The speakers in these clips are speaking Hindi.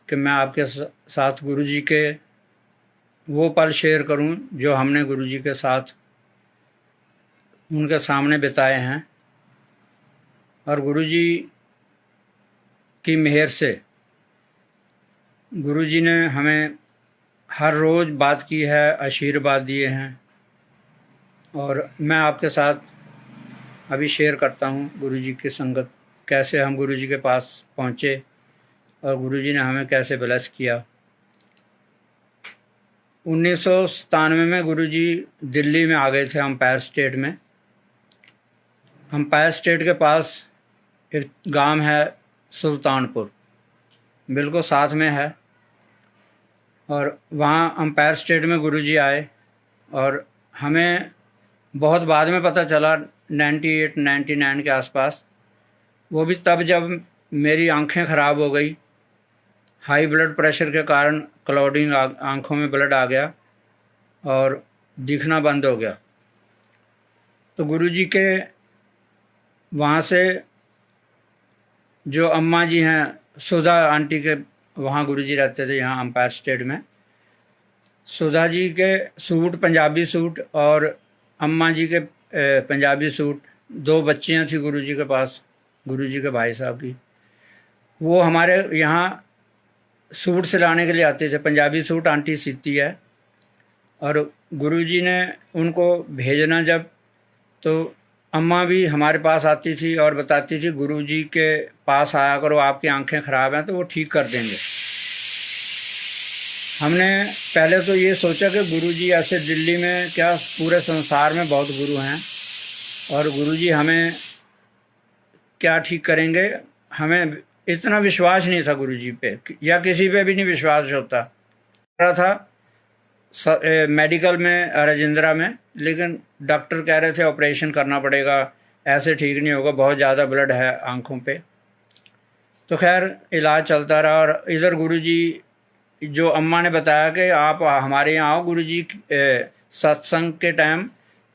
कि मैं आपके साथ गुरुजी के वो पल शेयर करूं जो हमने गुरुजी के साथ उनके सामने बिताए हैं। और गुरुजी की मेहर से गुरुजी ने हमें हर रोज़ बात की है, आशीर्वाद दिए हैं। और मैं आपके साथ अभी शेयर करता हूँ गुरुजी की संगत, कैसे हम गुरुजी के पास पहुँचे और गुरुजी ने हमें कैसे ब्लेस किया। 1997 में गुरुजी दिल्ली में आ गए थे, एम्पायर स्टेट में। एम्पायर स्टेट के पास एक गांव है सुल्तानपुर, बिल्कुल साथ में है। और वहाँ एम्पायर स्टेट में गुरुजी आए और हमें बहुत बाद में पता चला 98-99 के आसपास, वो भी तब जब मेरी आंखें ख़राब हो गई। हाई ब्लड प्रेशर के कारण क्लाउडिंग आंखों में ब्लड आ गया और दिखना बंद हो गया। तो गुरुजी के वहाँ से जो अम्मा जी हैं, सुधा आंटी के वहाँ गुरुजी रहते थे, यहाँ एम्पायर स्टेट में। सुधा जी के सूट, पंजाबी सूट, और अम्मा जी के पंजाबी सूट, 2 बच्चियाँ थी गुरुजी के पास, गुरुजी के भाई साहब की। वो हमारे यहाँ सूट सिलाने के लिए आते थे। पंजाबी सूट आंटी सीती है। और गुरुजी ने उनको भेजना जब, तो अम्मा भी हमारे पास आती थी और बताती थी गुरुजी के पास आया करो, आपकी आंखें ख़राब हैं तो वो ठीक कर देंगे। हमने पहले तो ये सोचा कि गुरुजी ऐसे दिल्ली में क्या पूरे संसार में बहुत गुरु हैं और गुरुजी हमें क्या ठीक करेंगे। हमें इतना विश्वास नहीं था गुरुजी पे, या किसी पे भी नहीं विश्वास होता था मेडिकल में, राजेंद्रा में। लेकिन डॉक्टर कह रहे थे ऑपरेशन करना पड़ेगा, ऐसे ठीक नहीं होगा, बहुत ज़्यादा ब्लड है आँखों पे। तो खैर इलाज चलता रहा। और इधर गुरुजी, जो अम्मा ने बताया कि आप हमारे यहाँ आओ, गुरुजी सत्संग के टाइम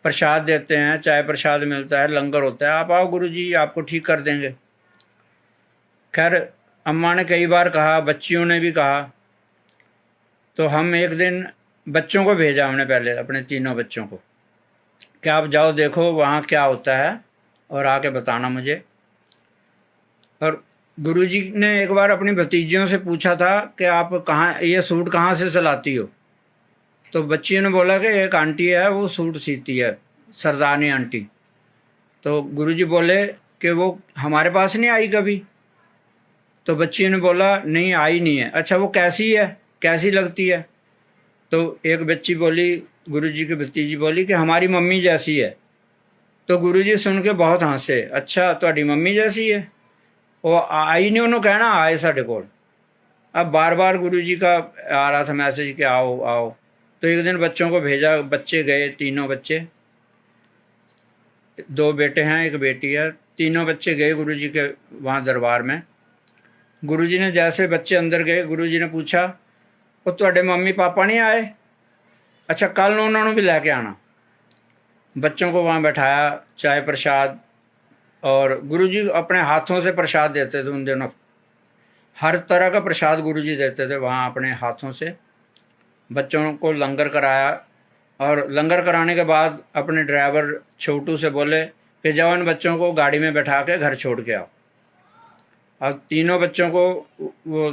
प्रसाद देते हैं, चाय प्रसाद मिलता है, लंगर होता है, आप आओ, गुरुजी आपको ठीक कर देंगे। खैर अम्मा ने कई बार कहा, बच्चियों ने भी कहा। तो हम एक दिन बच्चों को भेजा, हमने पहले अपने तीनों बच्चों को, कि आप जाओ देखो वहाँ क्या होता है और आके बताना मुझे। और गुरुजी ने एक बार अपनी भतीजियों से पूछा था कि आप कहाँ, ये सूट कहाँ से सिलाती हो। तो बच्चियों ने बोला कि एक आंटी है वो सूट सीती है, सरदारनी आंटी। तो गुरुजी बोले कि वो हमारे पास नहीं आई कभी। तो बच्चियों ने बोला नहीं आई नहीं है। अच्छा वो कैसी है, कैसी लगती है। तो एक बच्ची बोली, गुरुजी की भतीजी बोली कि हमारी मम्मी जैसी है। तो गुरुजी सुन के बहुत हंसे, अच्छा ਤੁਹਾਡੀ मम्मी जैसी है। वो आई नहीं, उन्होंने कहना आए साढ़े कोल। अब बार बार गुरुजी का आ रहा था मैसेज कि आओ आओ। तो एक दिन बच्चों को भेजा, बच्चे गए, तीनों बच्चे, 2 बेटे हैं एक बेटी है, तीनों बच्चे गए गुरुजी के वहाँ दरबार में। गुरुजी ने जैसे बच्चे अंदर गए, गुरुजी ने पूछा वो ਤੁਹਾਡੇ मम्मी पापा नहीं आए। अच्छा कल उन्होंने भी लैके आना। बच्चों को वहाँ बैठाया, चाय प्रसाद, और गुरुजी अपने हाथों से प्रसाद देते थे उन दिनों। हर तरह का प्रसाद गुरुजी देते थे वहाँ अपने हाथों से। बच्चों को लंगर कराया और लंगर कराने के बाद अपने ड्राइवर छोटू से बोले कि जाओ इन बच्चों को गाड़ी में बैठा के घर छोड़ के आओ। अब तीनों बच्चों को वो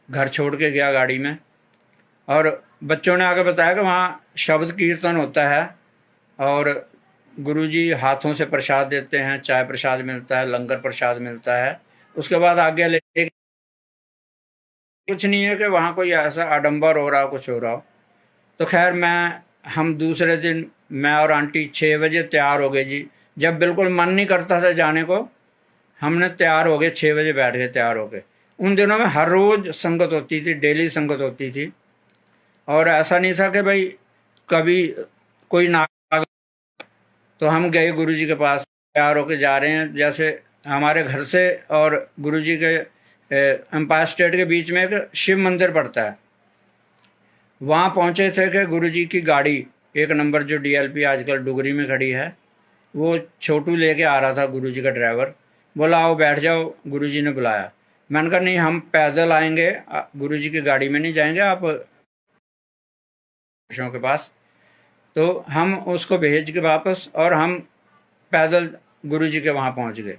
घर छोड़ के गया गाड़ी में। और बच्चों ने आगे बताया कि वहाँ शब्द कीर्तन होता है और गुरुजी हाथों से प्रसाद देते हैं, चाय प्रसाद मिलता है, लंगर प्रसाद मिलता है। उसके बाद आगे ले कुछ नहीं है कि वहाँ कोई ऐसा आडंबर हो रहा हो, कुछ हो रहा हो। तो खैर हम दूसरे दिन मैं और आंटी 6 बजे तैयार हो गए जी। जब बिल्कुल मन नहीं करता था जाने को, हमने तैयार हो गए, 6 बजे बैठ गए तैयार हो गए। उन दिनों में हर रोज़ संगत होती थी, डेली संगत होती थी। और ऐसा नहीं था कि भाई कभी कोई ना। तो हम गए गुरुजी के पास, तैयार होके जा रहे हैं। जैसे हमारे घर से और गुरुजी के एम्पायर स्टेट के बीच में एक शिव मंदिर पड़ता है। वहाँ पहुँचे थे कि गुरुजी की गाड़ी 1 नंबर जो DLP आजकल डुगरी में खड़ी है, वो छोटू लेके आ रहा था, गुरुजी का ड्राइवर। बोला आओ बैठ जाओ, गुरुजी ने बुलाया। मैंने कहा नहीं, हम पैदल आएंगे, गुरुजी की गाड़ी में नहीं जाएंगे आप के पास। तो हम उसको भेज के वापस, और हम पैदल गुरुजी के वहाँ पहुँच गए।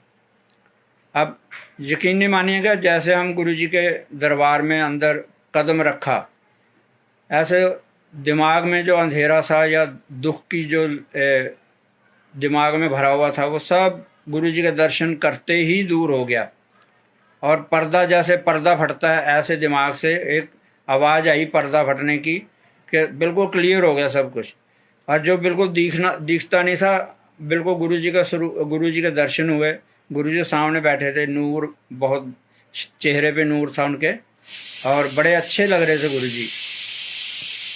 अब यकीन नहीं मानिएगा, जैसे हम गुरुजी के दरबार में अंदर कदम रखा, ऐसे दिमाग में जो अंधेरा सा या दुख की जो दिमाग में भरा हुआ था, वो सब गुरुजी के दर्शन करते ही दूर हो गया। और पर्दा, जैसे पर्दा फटता है, ऐसे दिमाग से एक आवाज़ आई पर्दा फटने की, कि बिल्कुल क्लियर हो गया सब कुछ। और जो बिल्कुल दिखता नहीं था, बिल्कुल गुरुजी के दर्शन हुए। गुरुजी सामने बैठे थे, नूर, बहुत चेहरे पे नूर था उनके, और बड़े अच्छे लग रहे थे गुरुजी।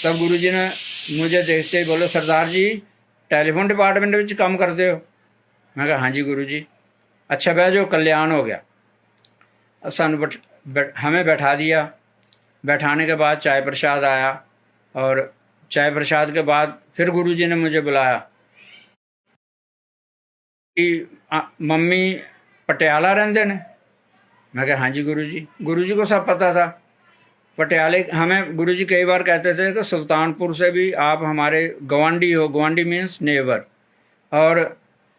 तब गुरुजी ने मुझे देखते ही बोले, सरदार जी टेलीफोन डिपार्टमेंट में काम करते हो? मैं कहा हाँ जी गुरुजी। अच्छा बह जो, कल्याण हो गया। सानू हमें बैठा दिया। बैठाने के बाद चाय प्रसाद आया, और चाय प्रसाद के बाद फिर गुरुजी ने मुझे बुलाया कि मम्मी पटियाला रहंदे ने? मैं कहा हाँ जी गुरुजी। गुरुजी को सब पता था। पटियाले, हमें गुरुजी कई बार कहते थे कि सुल्तानपुर से भी आप हमारे गवांडी हो, गवांडी मीन्स नेबर, और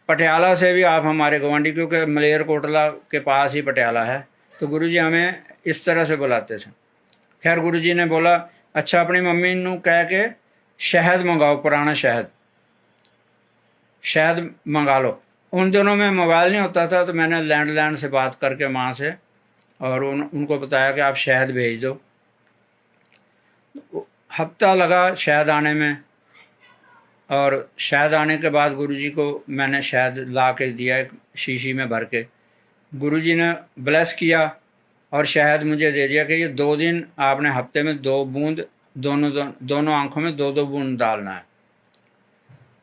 पटियाला से भी आप हमारे गवांडी, क्योंकि मलेरकोटला के पास ही पटियाला है। तो गुरुजी हमें इस तरह से बुलाते थे। खैर गुरुजी ने बोला, अच्छा अपनी मम्मी नू कह के शहद मंगाओ, पुराना शहद मंगा लो। उन दिनों में मोबाइल नहीं होता था, तो मैंने लैंडलाइन से बात करके माँ से, और उनको बताया कि आप शहद भेज दो। हफ्ता लगा शहद आने में, और शहद आने के बाद गुरुजी को मैंने शहद ला के दिया एक शीशी में भर के। गुरुजी ने ब्लेस किया और शहद मुझे दे दिया कि ये 2 दिन आपने हफ्ते में 2 बूंद दोनों आंखों में 2-2 बूंद डालना है।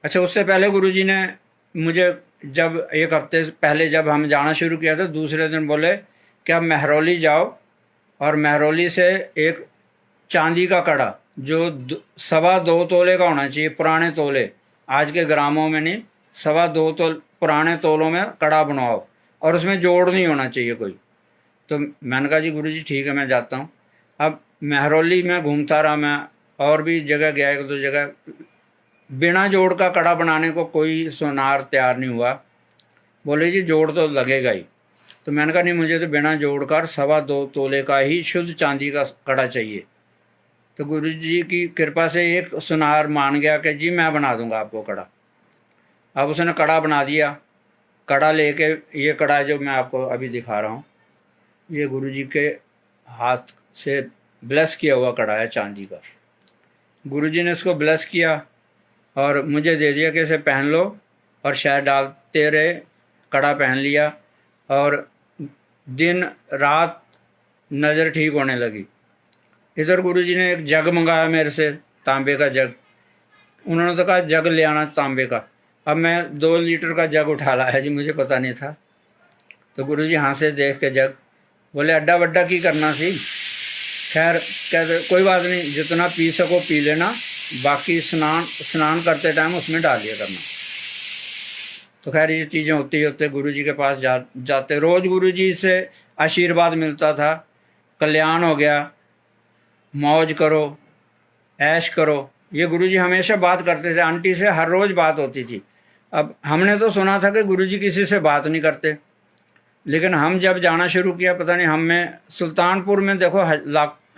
अच्छा, उससे पहले गुरुजी ने मुझे, जब एक हफ्ते पहले जब हम जाना शुरू किया था, दूसरे दिन बोले कि आप महरौली जाओ, और महरौली से एक चांदी का कड़ा जो 2.25 तोले का होना चाहिए, पुराने तोले, आज के ग्रामों में नहीं, 2.25 पुराने तोलों में कड़ा बनवाओ, और उसमें जोड़ नहीं होना चाहिए कोई। तो मैंने कहा जी गुरुजी ठीक है, मैं जाता हूँ। अब महरौली में घूमता रहा मैं, और भी जगह गया, 1-2 जगह। बिना जोड़ का कड़ा बनाने को कोई सोनार तैयार नहीं हुआ। बोले जी जोड़ तो लगेगा ही। तो मैंने कहा नहीं, मुझे तो बिना जोड़ कर 2.25 तोले का ही शुद्ध चांदी का कड़ा चाहिए। तो गुरुजी की कृपा से एक सुनार मान गया कि जी मैं बना दूंगा आपको कड़ा। अब उसने कड़ा बना दिया। कड़ा लेके, ये कड़ा जो मैं आपको अभी दिखा रहा हूँ, ये गुरुजी के हाथ से ब्लेस किया हुआ कड़ा है चांदी का। गुरुजी ने इसको ब्लेस किया और मुझे दे दिया कि इसे पहन लो, और शहद डालते रहे। कड़ा पहन लिया, और दिन रात नज़र ठीक होने लगी। इधर गुरुजी ने एक जग मंगाया मेरे से, तांबे का जग। उन्होंने तो कहा जग ले आना तांबे का। अब मैं 2 लीटर का जग उठा लाया जी, मुझे पता नहीं था। तो गुरुजी हाँ से देख के जग, बोले अड्डा वड्डा की करना सी। खैर कहते कोई बात नहीं, जितना पी सको पी लेना, बाकी स्नान करते टाइम उसमें डाल दिया करना। तो खैर ये चीज़ें होते होते गुरुजी के पास जाते, रोज़ गुरुजी से आशीर्वाद मिलता था, कल्याण हो गया, मौज करो, ऐश करो, ये गुरुजी हमेशा बात करते थे। आंटी से हर रोज़ बात होती थी। अब हमने तो सुना था कि गुरुजी किसी से बात नहीं करते, लेकिन हम जब जाना शुरू किया, पता नहीं हमें, सुल्तानपुर में देखो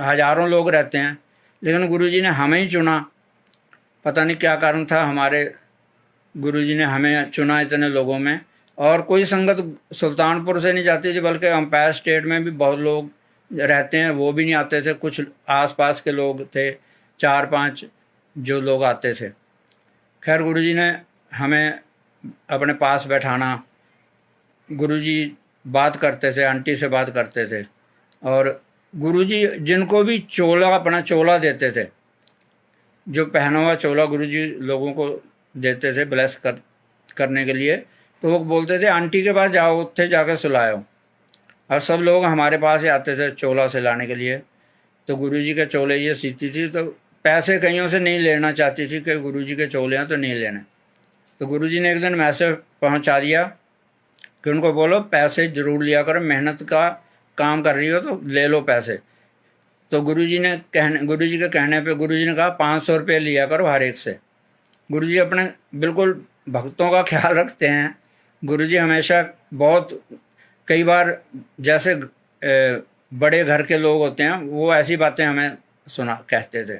हज़ारों लोग रहते हैं, लेकिन गुरुजी ने हमें ही चुना। पता नहीं क्या कारण था, हमारे गुरुजी ने हमें चुना इतने लोगों में। और कोई संगत सुल्तानपुर से नहीं जाती थी, बल्कि एम्पायर स्टेट में भी बहुत लोग रहते हैं, वो भी नहीं आते थे। कुछ आसपास के लोग थे, 4-5 जो लोग आते थे। खैर गुरुजी ने हमें अपने पास बैठाना, गुरुजी बात करते थे, आंटी से बात करते थे। और गुरुजी जिनको भी चोला, अपना चोला देते थे, जो पहना हुआ चोला गुरुजी लोगों को देते थे ब्लेस करने के लिए, तो वो बोलते थे आंटी के पास जाओ, उत्थे जाकर सुलाओ। और सब लोग हमारे पास ही आते थे चोला से लाने के लिए। तो गुरुजी के चोले ये सीती थी, तो पैसे कईयों से नहीं लेना चाहती थी कि गुरुजी के चोले हैं तो नहीं लेने। तो गुरुजी ने एक दिन मैसेज पहुंचा दिया कि उनको बोलो पैसे ज़रूर लिया करो, मेहनत का काम कर रही हो तो ले लो पैसे। तो गुरुजी के कहने पे गुरुजी ने कहा 500 रुपये लिया करो हर एक से। गुरुजी अपने बिल्कुल भक्तों का ख्याल रखते हैं। गुरुजी हमेशा बहुत, कई बार जैसे बड़े घर के लोग होते हैं वो ऐसी बातें हमें कहते थे,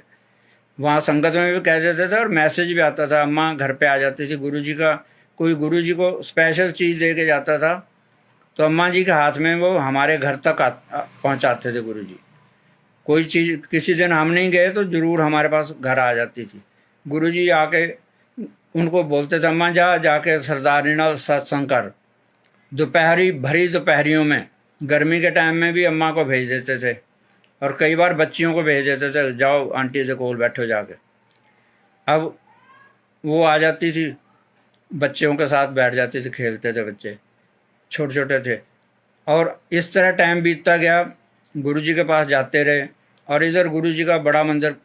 वहाँ संगत में भी कह देते थे और मैसेज भी आता था। अम्मा घर पे आ जाती थी, गुरुजी का कोई गुरुजी को स्पेशल चीज़ दे के जाता था तो अम्मा जी के हाथ में वो हमारे घर तक पहुँचाते थे गुरुजी। कोई चीज़ किसी दिन हम नहीं गए तो ज़रूर हमारे पास घर आ जाती थी। गुरुजी आके उनको बोलते थे अम्मा जाके सरदारी नाल सत्संग कर। दोपहरी भरी दोपहरियों में, गर्मी के टाइम में भी अम्मा को भेज देते थे और कई बार बच्चियों को भेज देते थे, जाओ आंटी से कोल बैठो जाके। अब वो आ जाती थी, बच्चों के साथ बैठ जाती थी, खेलते थे, बच्चे छोटे छोटे थे। और इस तरह टाइम बीतता गया, गुरुजी के पास जाते रहे। और इधर गुरुजी का बड़ा मंदिर,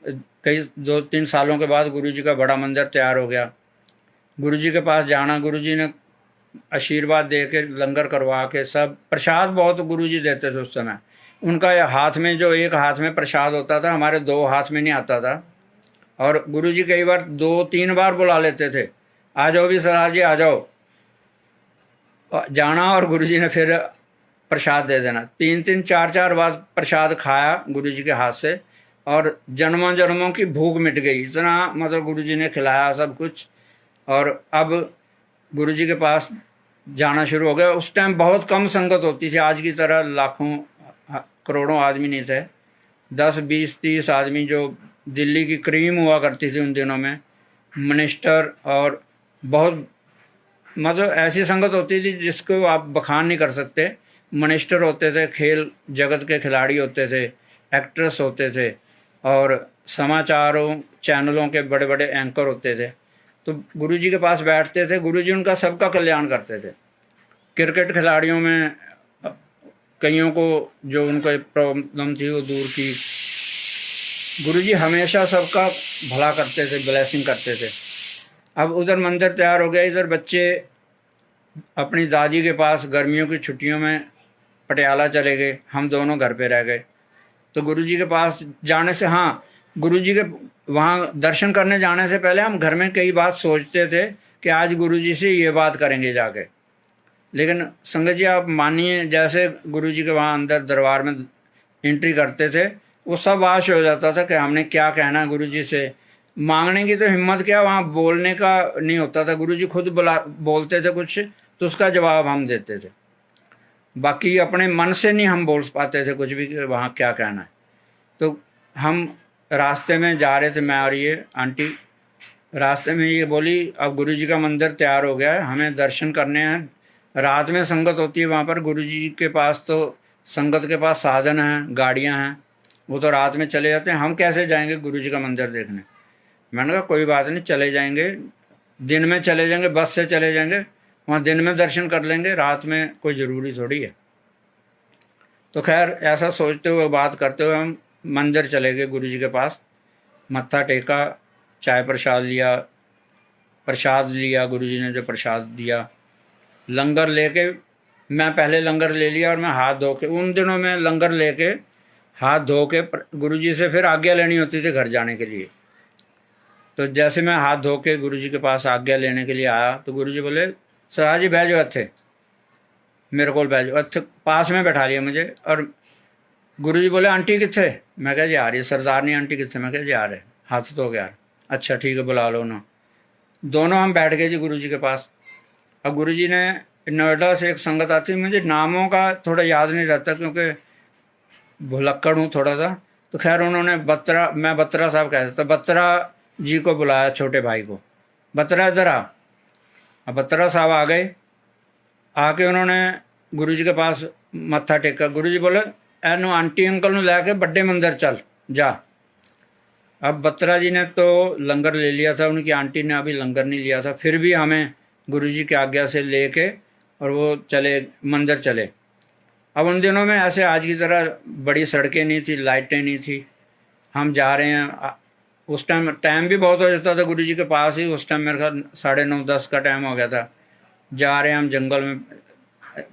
कई 2-3 सालों के बाद गुरुजी का बड़ा मंदिर तैयार हो गया। गुरुजी के पास जाना, गुरुजी ने आशीर्वाद दे के, लंगर करवा के, सब प्रसाद बहुत गुरुजी देते थे उस समय। उनका हाथ में जो एक हाथ में प्रसाद होता था, हमारे 2 हाथ में नहीं आता था। और गुरुजी कई बार 2-3 बार बुला लेते थे, आ जाओ भी सरदार जी आ जाओ, जाना और गुरुजी ने फिर प्रसाद दे देना। 3-3 4-4 बार प्रसाद खाया गुरुजी के हाथ से और जन्मों जन्मों की भूख मिट गई। इतना मतलब गुरुजी ने खिलाया सब कुछ। और अब गुरुजी के पास जाना शुरू हो गया। उस टाइम बहुत कम संगत होती थी, आज की तरह लाखों करोड़ों आदमी नहीं थे। 10, 20, 30 आदमी, जो दिल्ली की क्रीम हुआ करती थी उन दिनों में, मिनिस्टर और बहुत मतलब ऐसी संगत होती थी जिसको आप बखान नहीं कर सकते। मिनिस्टर होते थे, खेल जगत के खिलाड़ी होते थे, एक्ट्रेस होते थे और समाचारों चैनलों के बड़े बड़े एंकर होते थे। तो गुरुजी के पास बैठते थे, गुरुजी उनका सबका कल्याण करते थे। क्रिकेट खिलाड़ियों में कईयों को जो उनको प्रॉब्लम थी वो दूर की। गुरुजी हमेशा सबका भला करते थे, ब्लेसिंग करते थे। अब उधर मंदिर तैयार हो गया, इधर बच्चे अपनी दादी के पास गर्मियों की छुट्टियों में पटियाला चले गए, हम दोनों घर पे रह गए। तो गुरुजी के पास जाने से, हाँ, गुरुजी के वहाँ दर्शन करने जाने से पहले हम घर में कई बात सोचते थे कि आज गुरुजी से ये बात करेंगे जाके। लेकिन संगत जी आप मानिए, जैसे गुरुजी के वहाँ अंदर दरबार में एंट्री करते थे, वो सब वाश हो जाता था कि हमने क्या कहना गुरुजी से। मांगने की तो हिम्मत क्या, वहाँ बोलने का नहीं होता था। गुरुजी खुद बोलते थे कुछ तो उसका जवाब हम देते थे। बाकी अपने मन से नहीं हम बोल पाते थे कुछ भी कि वहाँ क्या कहना है। तो हम रास्ते में जा रहे थे, मैं और ये आंटी, रास्ते में ये बोली अब गुरुजी का मंदिर तैयार हो गया है, हमें दर्शन करने हैं। रात में संगत होती है वहाँ पर, गुरुजी के पास तो संगत के पास साधन हैं, गाड़ियाँ हैं, वो तो रात में चले जाते हैं, हम कैसे जाएंगे गुरुजी का मंदिर देखने। मैंने कहा कोई बात नहीं, चले जाएंगे, दिन में चले जाएंगे, बस से चले जाएंगे, वहाँ दिन में दर्शन कर लेंगे, रात में कोई ज़रूरी थोड़ी है। तो खैर ऐसा सोचते हुए, बात करते हुए हम मंदिर चले गए गुरुजी के पास। मत्था टेका, चाय प्रसाद लिया गुरुजी ने जो प्रसाद दिया। लंगर लेके, मैं पहले लंगर ले लिया और मैं हाथ धो के, उन दिनों में लंगर लेके हाथ धो के गुरुजी से फिर आज्ञा लेनी होती थी घर जाने के लिए। तो जैसे मैं हाथ धो के गुरुजी के पास आज्ञा लेने के लिए आया तो गुरुजी बोले सरदार जी बह जाओ, अच्छे मेरे को बह जाओ। अच्छे पास में बैठा लिया मुझे। और गुरुजी बोले आंटी किथे, मैं कहा जी आ रही है। सरदारनी आंटी किथे, मैं कहा जी आ रहे, हाथ धो के आ रहे। अच्छा ठीक है बुला लो ना। दोनों हम बैठ गए जी गुरुजी के पास। अब गुरुजी ने, नोएडा से एक संगत आती, मुझे नामों का थोड़ा याद नहीं रहता क्योंकि भुलक्कड़ हूँ थोड़ा सा। तो खैर उन्होंने मैं बत्रा साहब कहते, तो बत्रा जी को बुलाया, छोटे भाई को, बत्रा इधर आ। अब बत्रा साहब आ गए, आके उन्होंने गुरुजी के पास मत्था टेका। गुरुजी बोले एनू आंटी अंकल नू लैके बड़े मंदिर चल जा। अब बत्रा जी ने तो लंगर ले लिया था, उनकी आंटी ने अभी लंगर नहीं लिया था, फिर भी हमें गुरुजी की आज्ञा से लेके और वो चले, मंदिर चले। अब उन दिनों में ऐसे आज की तरह बड़ी सड़कें नहीं थी, लाइटें नहीं थी, हम जा रहे हैं। उस टाइम भी बहुत हो जाता था गुरुजी के पास ही। उस टाइम मेरे ख्याल 9:30-10 का टाइम हो गया था। जा रहे हैं हम, जंगल में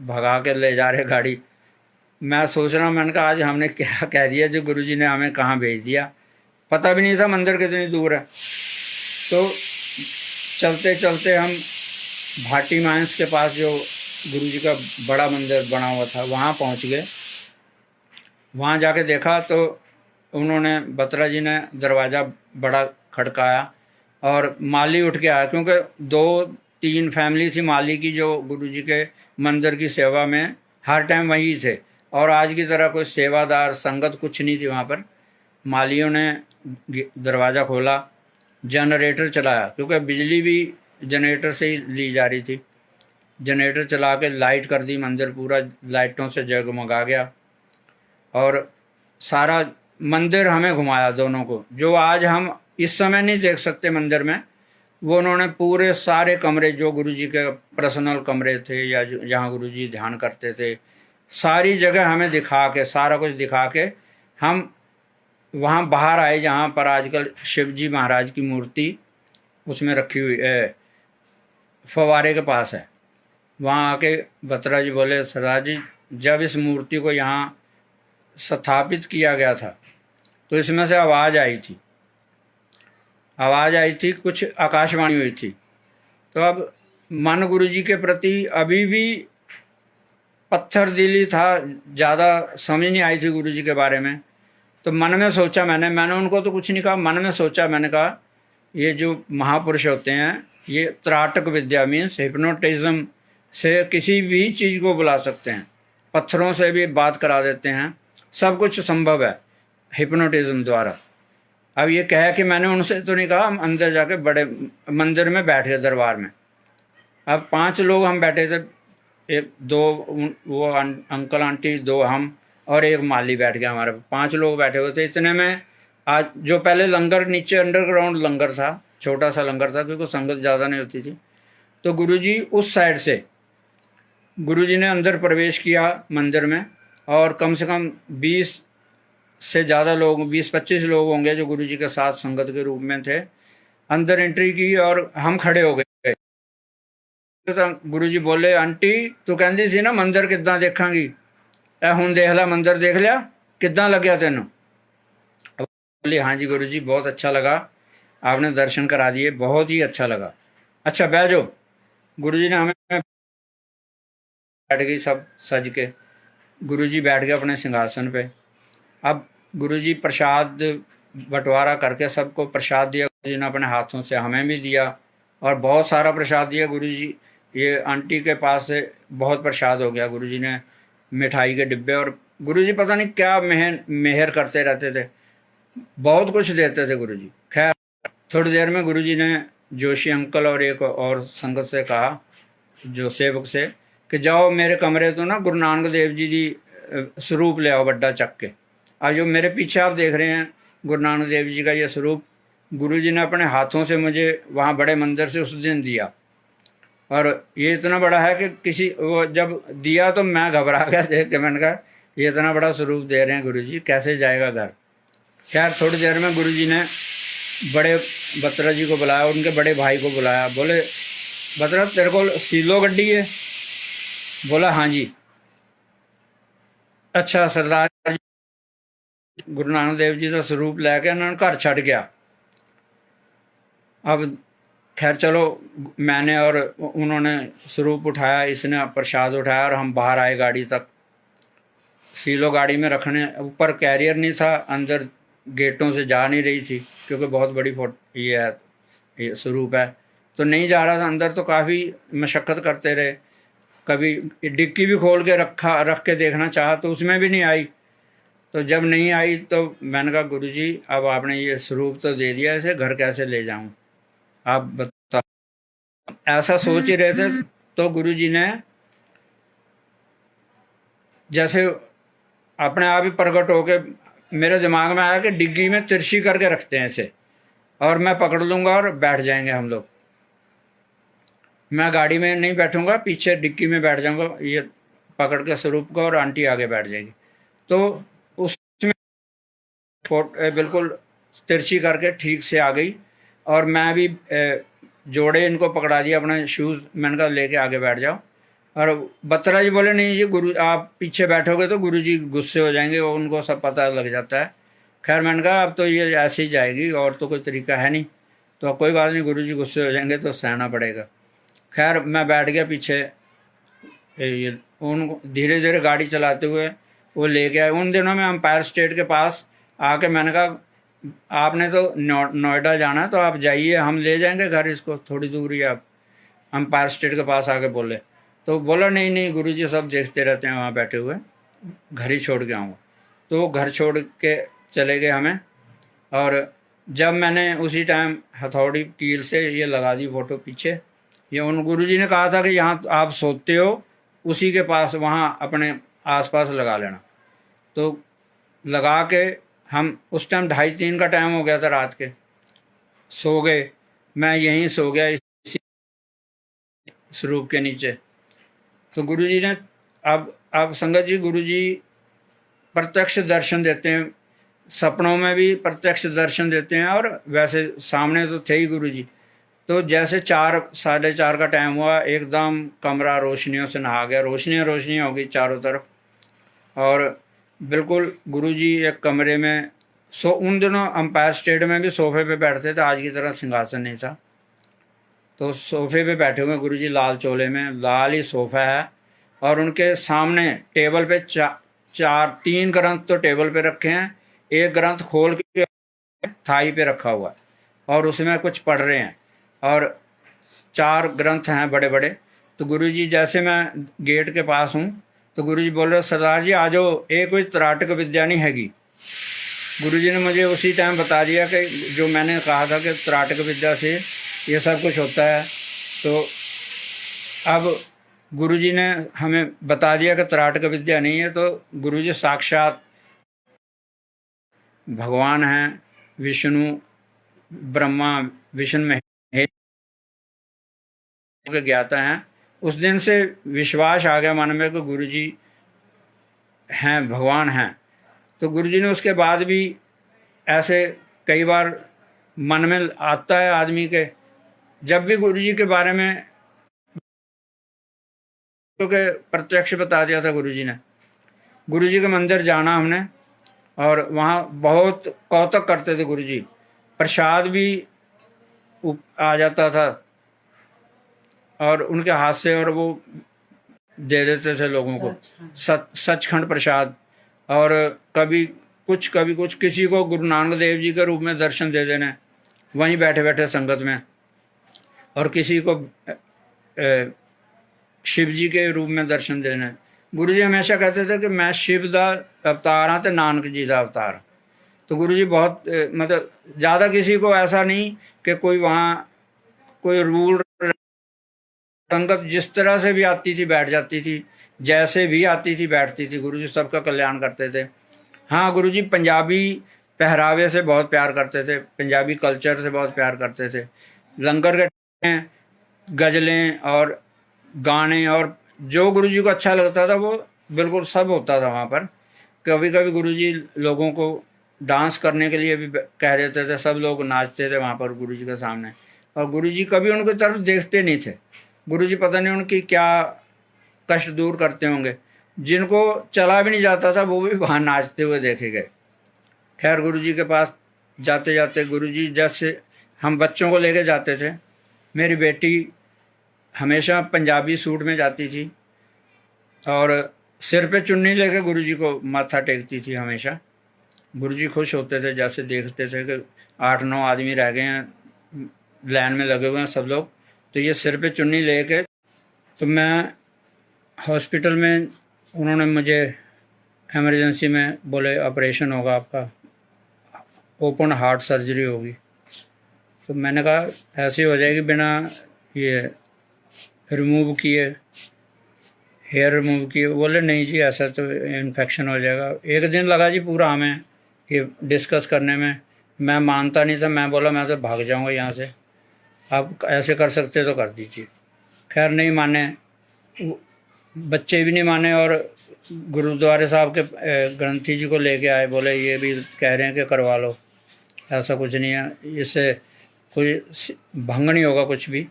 भगा के ले जा रहे गाड़ी। मैं सोच रहा हूँ, मैंने कहा आज हमने क्या कह दिया जो गुरुजी ने हमें कहाँ भेज दिया। पता भी नहीं था मंदिर कितनी दूर है। तो चलते चलते हम भाटी माइंस के पास जो गुरुजी का बड़ा मंदिर बना हुआ था वहाँ पहुँच गए। वहाँ जाके देखा तो उन्होंने, बत्रा जी ने दरवाज़ा बड़ा खड़काया और माली उठ के आया, क्योंकि 2-3 फैमिली थी माली की जो गुरुजी के मंदिर की सेवा में हर टाइम वहीं थे, और आज की तरह कोई सेवादार संगत कुछ नहीं थी वहाँ पर। मालियों ने दरवाज़ा खोला, जनरेटर चलाया, क्योंकि बिजली भी जनरेटर से ही ली जा रही थी। जनरेटर चला के लाइट कर दी, मंदिर पूरा लाइटों से जगमगा गया, और सारा मंदिर हमें घुमाया दोनों को। जो आज हम इस समय नहीं देख सकते मंदिर में, वो उन्होंने पूरे सारे कमरे जो गुरुजी के पर्सनल कमरे थे या जहाँ गुरुजी ध्यान करते थे, सारी जगह हमें दिखा के, सारा कुछ दिखा के हम वहाँ बाहर आए, जहाँ पर आजकल शिवजी महाराज की मूर्ति उसमें रखी हुई है, फवारे के पास है। वहाँ आके बत्रा जी बोले, सरदार जी जब इस मूर्ति को यहाँ स्थापित किया गया था तो इसमें से आवाज़ आई थी, कुछ आकाशवाणी हुई थी। तो अब मन गुरुजी के प्रति अभी भी पत्थर दिली था, ज़्यादा समझ नहीं आई थी गुरुजी के बारे में। तो मन में सोचा मैंने उनको तो कुछ नहीं कहा, मन में सोचा, मैंने कहा ये जो महापुरुष होते हैं ये त्राटक विद्या मीन्स हिप्नोटिज्म से किसी भी चीज़ को बुला सकते हैं, पत्थरों से भी बात करा देते हैं, सब कुछ संभव है हिप्नोटिज्म द्वारा। अब ये कह कि मैंने उनसे तो नहीं कहा, हम अंदर जाके बड़े मंदिर में बैठ गए दरबार में। अब 5 लोग हम बैठे थे, 1-2 वो अंकल आंटी, 2 हम और 1 माली बैठ गया, हमारे 5 लोग बैठे हुए थे। इतने में आज जो पहले लंगर नीचे अंडरग्राउंड लंगर था, छोटा सा लंगर था क्योंकि संगत ज़्यादा नहीं होती थी, तो गुरुजी उस साइड से गुरुजी ने अंदर प्रवेश किया मंदिर में, और कम से कम 20 से ज़्यादा लोग, 20-25 लोग होंगे जो गुरुजी के साथ संगत के रूप में थे, अंदर एंट्री की और हम खड़े हो गए। तो गुरुजी बोले, आंटी तू कहती सी ना मंदिर किद्दां देखांगी, ए हुण देख ला मंदिर, देख लिया किद्दां लग्या तेनू? बोली हाँ जी गुरुजी बहुत अच्छा लगा, आपने दर्शन करा दिए, बहुत ही अच्छा लगा। अच्छा बैठ जाओ। गुरुजी ने हमें बैठ गई सब सज के, गुरुजी बैठ गए अपने सिंहासन पे। अब गुरुजी प्रसाद बंटवारा करके सबको प्रसाद दिया, गुरुजी ने अपने हाथों से हमें भी दिया, और बहुत सारा प्रसाद दिया गुरुजी। ये आंटी के पास से बहुत प्रसाद हो गया, गुरुजी ने मिठाई के डिब्बे, और गुरुजी पता नहीं क्या मेहर करते रहते थे, बहुत कुछ देते थे गुरुजी। खैर थोड़ी देर में गुरुजी ने जोशी अंकल और एक और संगत से कहा, जो सेवक से, कि जाओ मेरे कमरे तो ना गुरु नानक देव जी स्वरूप ले आओ बड्डा चक के। आज जो मेरे पीछे आप देख रहे हैं गुरु नानक देव जी का ये स्वरूप गुरुजी ने अपने हाथों से मुझे वहाँ बड़े मंदिर से उस दिन दिया, और ये इतना बड़ा है कि किसी वो जब दिया तो मैं घबरा गया देख के, मैंने कहा ये इतना बड़ा स्वरूप दे रहे हैं गुरुजी, कैसे जाएगा घर। खैर थोड़ी देर में गुरुजी ने बड़े बत्रा जी को बुलाया, उनके बड़े भाई को बुलाया, बोले बत्रा तेरे को सीलो गड्डी है? बोला हाँ जी। अच्छा सरदार जी गुरु नानक देव जी का स्वरूप लैके उन्होंने घर छड़ गया। अब खैर चलो, मैंने और उन्होंने स्वरूप उठाया, इसने प्रसाद उठाया, और हम बाहर आए गाड़ी तक। सीलो गाड़ी में रखने, ऊपर कैरियर नहीं था, अंदर गेटों से जा नहीं रही थी क्योंकि बहुत बड़ी ये है, ये स्वरूप है, तो नहीं जा रहा था अंदर। तो काफ़ी मशक्क़त करते रहे, कभी डिक्की भी खोल के रख के देखना चाहा तो उसमें भी नहीं आई। तो जब नहीं आई तो मैंने कहा गुरुजी अब आपने ये स्वरूप तो दे दिया, इसे घर कैसे ले जाऊं, आप बताओ। ऐसा सोच ही रहे थे तो गुरुजी ने जैसे अपने आप ही प्रकट होके मेरे दिमाग में आया कि डिग्गी में तिरछी करके रखते हैं इसे, और मैं पकड़ लूँगा और बैठ जाएंगे हम लोग। मैं गाड़ी में नहीं बैठूंगा, पीछे डिक्की में बैठ जाऊंगा, ये पकड़ के स्वरूप को, और आंटी आगे बैठ जाएगी। तो उसमें बिल्कुल तिरछी करके ठीक से आ गई, और मैं भी जोड़े इनको पकड़ा दिया अपने शूज़, मैंने कहा लेके आगे बैठ जाओ। और बत्रा जी बोले नहीं जी गुरु आप पीछे बैठोगे तो गुरु जी गुस्से हो जाएंगे, और उनको सब पता लग जाता है। खैर मैंने कहा अब तो ये ऐसे ही जाएगी और तो कोई तरीका है नहीं, तो अब कोई बात नहीं, गुरु जी गुस्से हो जाएंगे तो सहना पड़ेगा। खैर मैं बैठ गया पीछे, ये उनको धीरे धीरे गाड़ी चलाते हुए वो ले गया। उन दिनों में एम्पायर स्टेट के पास आके मैंने कहा आपने तो नोएडा जाना है तो आप जाइए, हम ले जाएंगे घर, इसको थोड़ी दूर ही आप। एम्पायर स्टेट के पास आके बोले तो बोला नहीं नहीं गुरुजी सब देखते रहते हैं वहाँ बैठे हुए, घर ही छोड़ के आऊँगा। तो वो घर छोड़ के चले गए हमें। और जब मैंने उसी टाइम हथौड़ी कील से ये लगा दी फ़ोटो पीछे, ये उन गुरुजी ने कहा था कि यहाँ आप सोते हो उसी के पास वहाँ अपने आसपास लगा लेना। तो लगा के हम उस टाइम 2:30-3 का टाइम हो गया था रात के, सो गए। मैं यहीं सो गया इसी स्वरूप के नीचे। तो गुरुजी ने अब संगत जी गुरुजी प्रत्यक्ष दर्शन देते हैं, सपनों में भी प्रत्यक्ष दर्शन देते हैं, और वैसे सामने तो थे ही गुरुजी। तो जैसे 4 साढ़े 4 का टाइम हुआ, एकदम कमरा रोशनियों से नहा गया, रोशनियाँ रोशनियाँ हो गई चारों तरफ। और बिल्कुल गुरुजी एक कमरे में उन दिनों एम्पायर स्टेट में भी सोफे पे बैठते थे, आज की तरह सिंहासन नहीं था। तो सोफे पे बैठे हुए गुरुजी लाल चोले में, लाल ही सोफा है, और उनके सामने टेबल पे 3 ग्रंथ तो टेबल पे रखे हैं, एक ग्रंथ खोल के थाई पे रखा हुआ है और उसमें कुछ पढ़ रहे हैं, और 4 ग्रंथ हैं बड़े बड़े। तो गुरुजी जैसे मैं गेट के पास हूँ तो गुरुजी बोल रहे सरदार जी आ जाओ, एक कोई त्राटक विद्या नहीं हैगी। गुरुजी ने मुझे उसी टाइम बता दिया कि जो मैंने कहा था कि त्राटक विद्या से ये सब कुछ होता है। तो अब गुरुजी ने हमें बता दिया कि त्राटक विद्या नहीं है। तो गुरुजी साक्षात भगवान हैं, विष्णु ब्रह्मा विष्णु महेश के ज्ञाता हैं। उस दिन से विश्वास आ गया मन में कि गुरुजी हैं, भगवान हैं। तो गुरुजी ने उसके बाद भी ऐसे कई बार मन में आता है आदमी के, जब भी गुरुजी के बारे में, क्योंकि प्रत्यक्ष बता दिया था गुरुजी ने। गुरुजी के मंदिर जाना हमने, और वहाँ बहुत कौतक करते थे गुरुजी, प्रसाद भी आ जाता था और उनके हाथ से, और वो दे देते थे लोगों को सचखंड प्रसाद। और कभी कुछ किसी को गुरु नानक देव जी के रूप में दर्शन दे देने वहीं बैठे बैठे संगत में, और किसी को शिव जी के रूप में दर्शन देने। गुरु जी हमेशा कहते थे कि मैं शिव दा अवतार हाँ तो नानक जी का अवतार। तो गुरु जी बहुत मतलब ज़्यादा किसी को ऐसा नहीं कि कोई वहाँ कोई रूल, संगत जिस तरह से भी आती थी बैठ जाती थी, जैसे भी आती थी बैठती थी। गुरुजी सबका कल्याण करते थे। हाँ, गुरुजी पंजाबी पहरावे से बहुत प्यार करते थे, पंजाबी कल्चर से बहुत प्यार करते थे। लंगर के टाइम गज़लें और गाने और जो गुरुजी को अच्छा लगता था वो बिल्कुल सब होता था वहाँ पर। कभी कभी गुरुजी लोगों को डांस करने के लिए भी कह देते थे, सब लोग नाचते थे वहाँ पर गुरुजी के सामने, और गुरुजी कभी उनकी तरफ देखते नहीं थे। गुरुजी पता नहीं उनकी क्या कष्ट दूर करते होंगे, जिनको चला भी नहीं जाता था वो भी वहाँ नाचते हुए देखे गए। खैर गुरुजी के पास जाते जाते गुरुजी जैसे हम बच्चों को लेके जाते थे, मेरी बेटी हमेशा पंजाबी सूट में जाती थी और सिर पे चुन्नी लेके गुरुजी को माथा टेकती थी हमेशा। गुरुजी खुश होते थे जैसे देखते थे कि 8-9 आदमी रह गए हैं, लाइन में लगे हुए हैं सब लोग, तो ये सिर पे चुन्नी लेके। तो मैं हॉस्पिटल में, उन्होंने मुझे इमरजेंसी में बोले ऑपरेशन होगा आपका, ओपन हार्ट सर्जरी होगी। तो मैंने कहा ऐसी हो जाएगी बिना ये रिमूव किए, हेयर रिमूव किए। बोले नहीं जी ऐसा तो इन्फेक्शन हो जाएगा। एक दिन लगा जी पूरा हमें ये डिस्कस करने में। मैं मानता नहीं था, मैं बोला मैं तो भाग जाऊंगा यहाँ से, आप ऐसे कर सकते तो कर दीजिए। खैर नहीं माने, बच्चे भी नहीं माने, और गुरुद्वारे साहब के ग्रंथी जी को लेके आए, बोले ये भी कह रहे हैं कि करवा लो, ऐसा कुछ नहीं है, इससे कोई भंग नहीं होगा कुछ भी,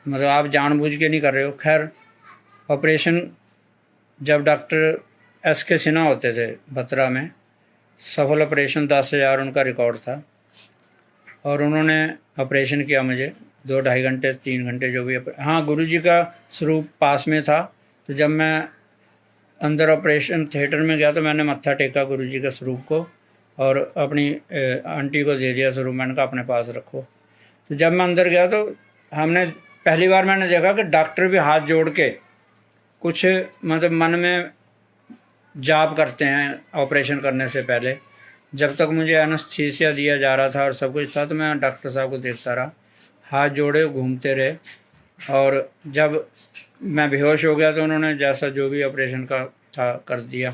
मतलब आप जानबूझ के नहीं कर रहे हो। खैर ऑपरेशन जब डॉक्टर SK सिन्हा होते थे बत्रा में, सफल ऑपरेशन 10,000 उनका रिकॉर्ड था, और उन्होंने ऑपरेशन किया मुझे 2-2.5 घंटे 3 घंटे जो भी। हाँ, गुरुजी का स्वरूप पास में था, तो जब मैं अंदर ऑपरेशन थिएटर में गया तो मैंने मत्था टेका गुरुजी के स्वरूप को और अपनी आंटी को दे दिया स्वरूप। मैंने कहा अपने पास रखो। तो जब मैं अंदर गया तो हमने पहली बार मैंने देखा कि डॉक्टर भी हाथ जोड़ के कुछ मतलब मन में जाप करते हैं ऑपरेशन करने से पहले। जब तक मुझे एनेस्थीसिया दिया जा रहा था और सब कुछ था तो मैं डॉक्टर साहब को देखता रहा, हाथ जोड़े घूमते रहे, और जब मैं बेहोश हो गया तो उन्होंने जैसा जो भी ऑपरेशन का था कर दिया।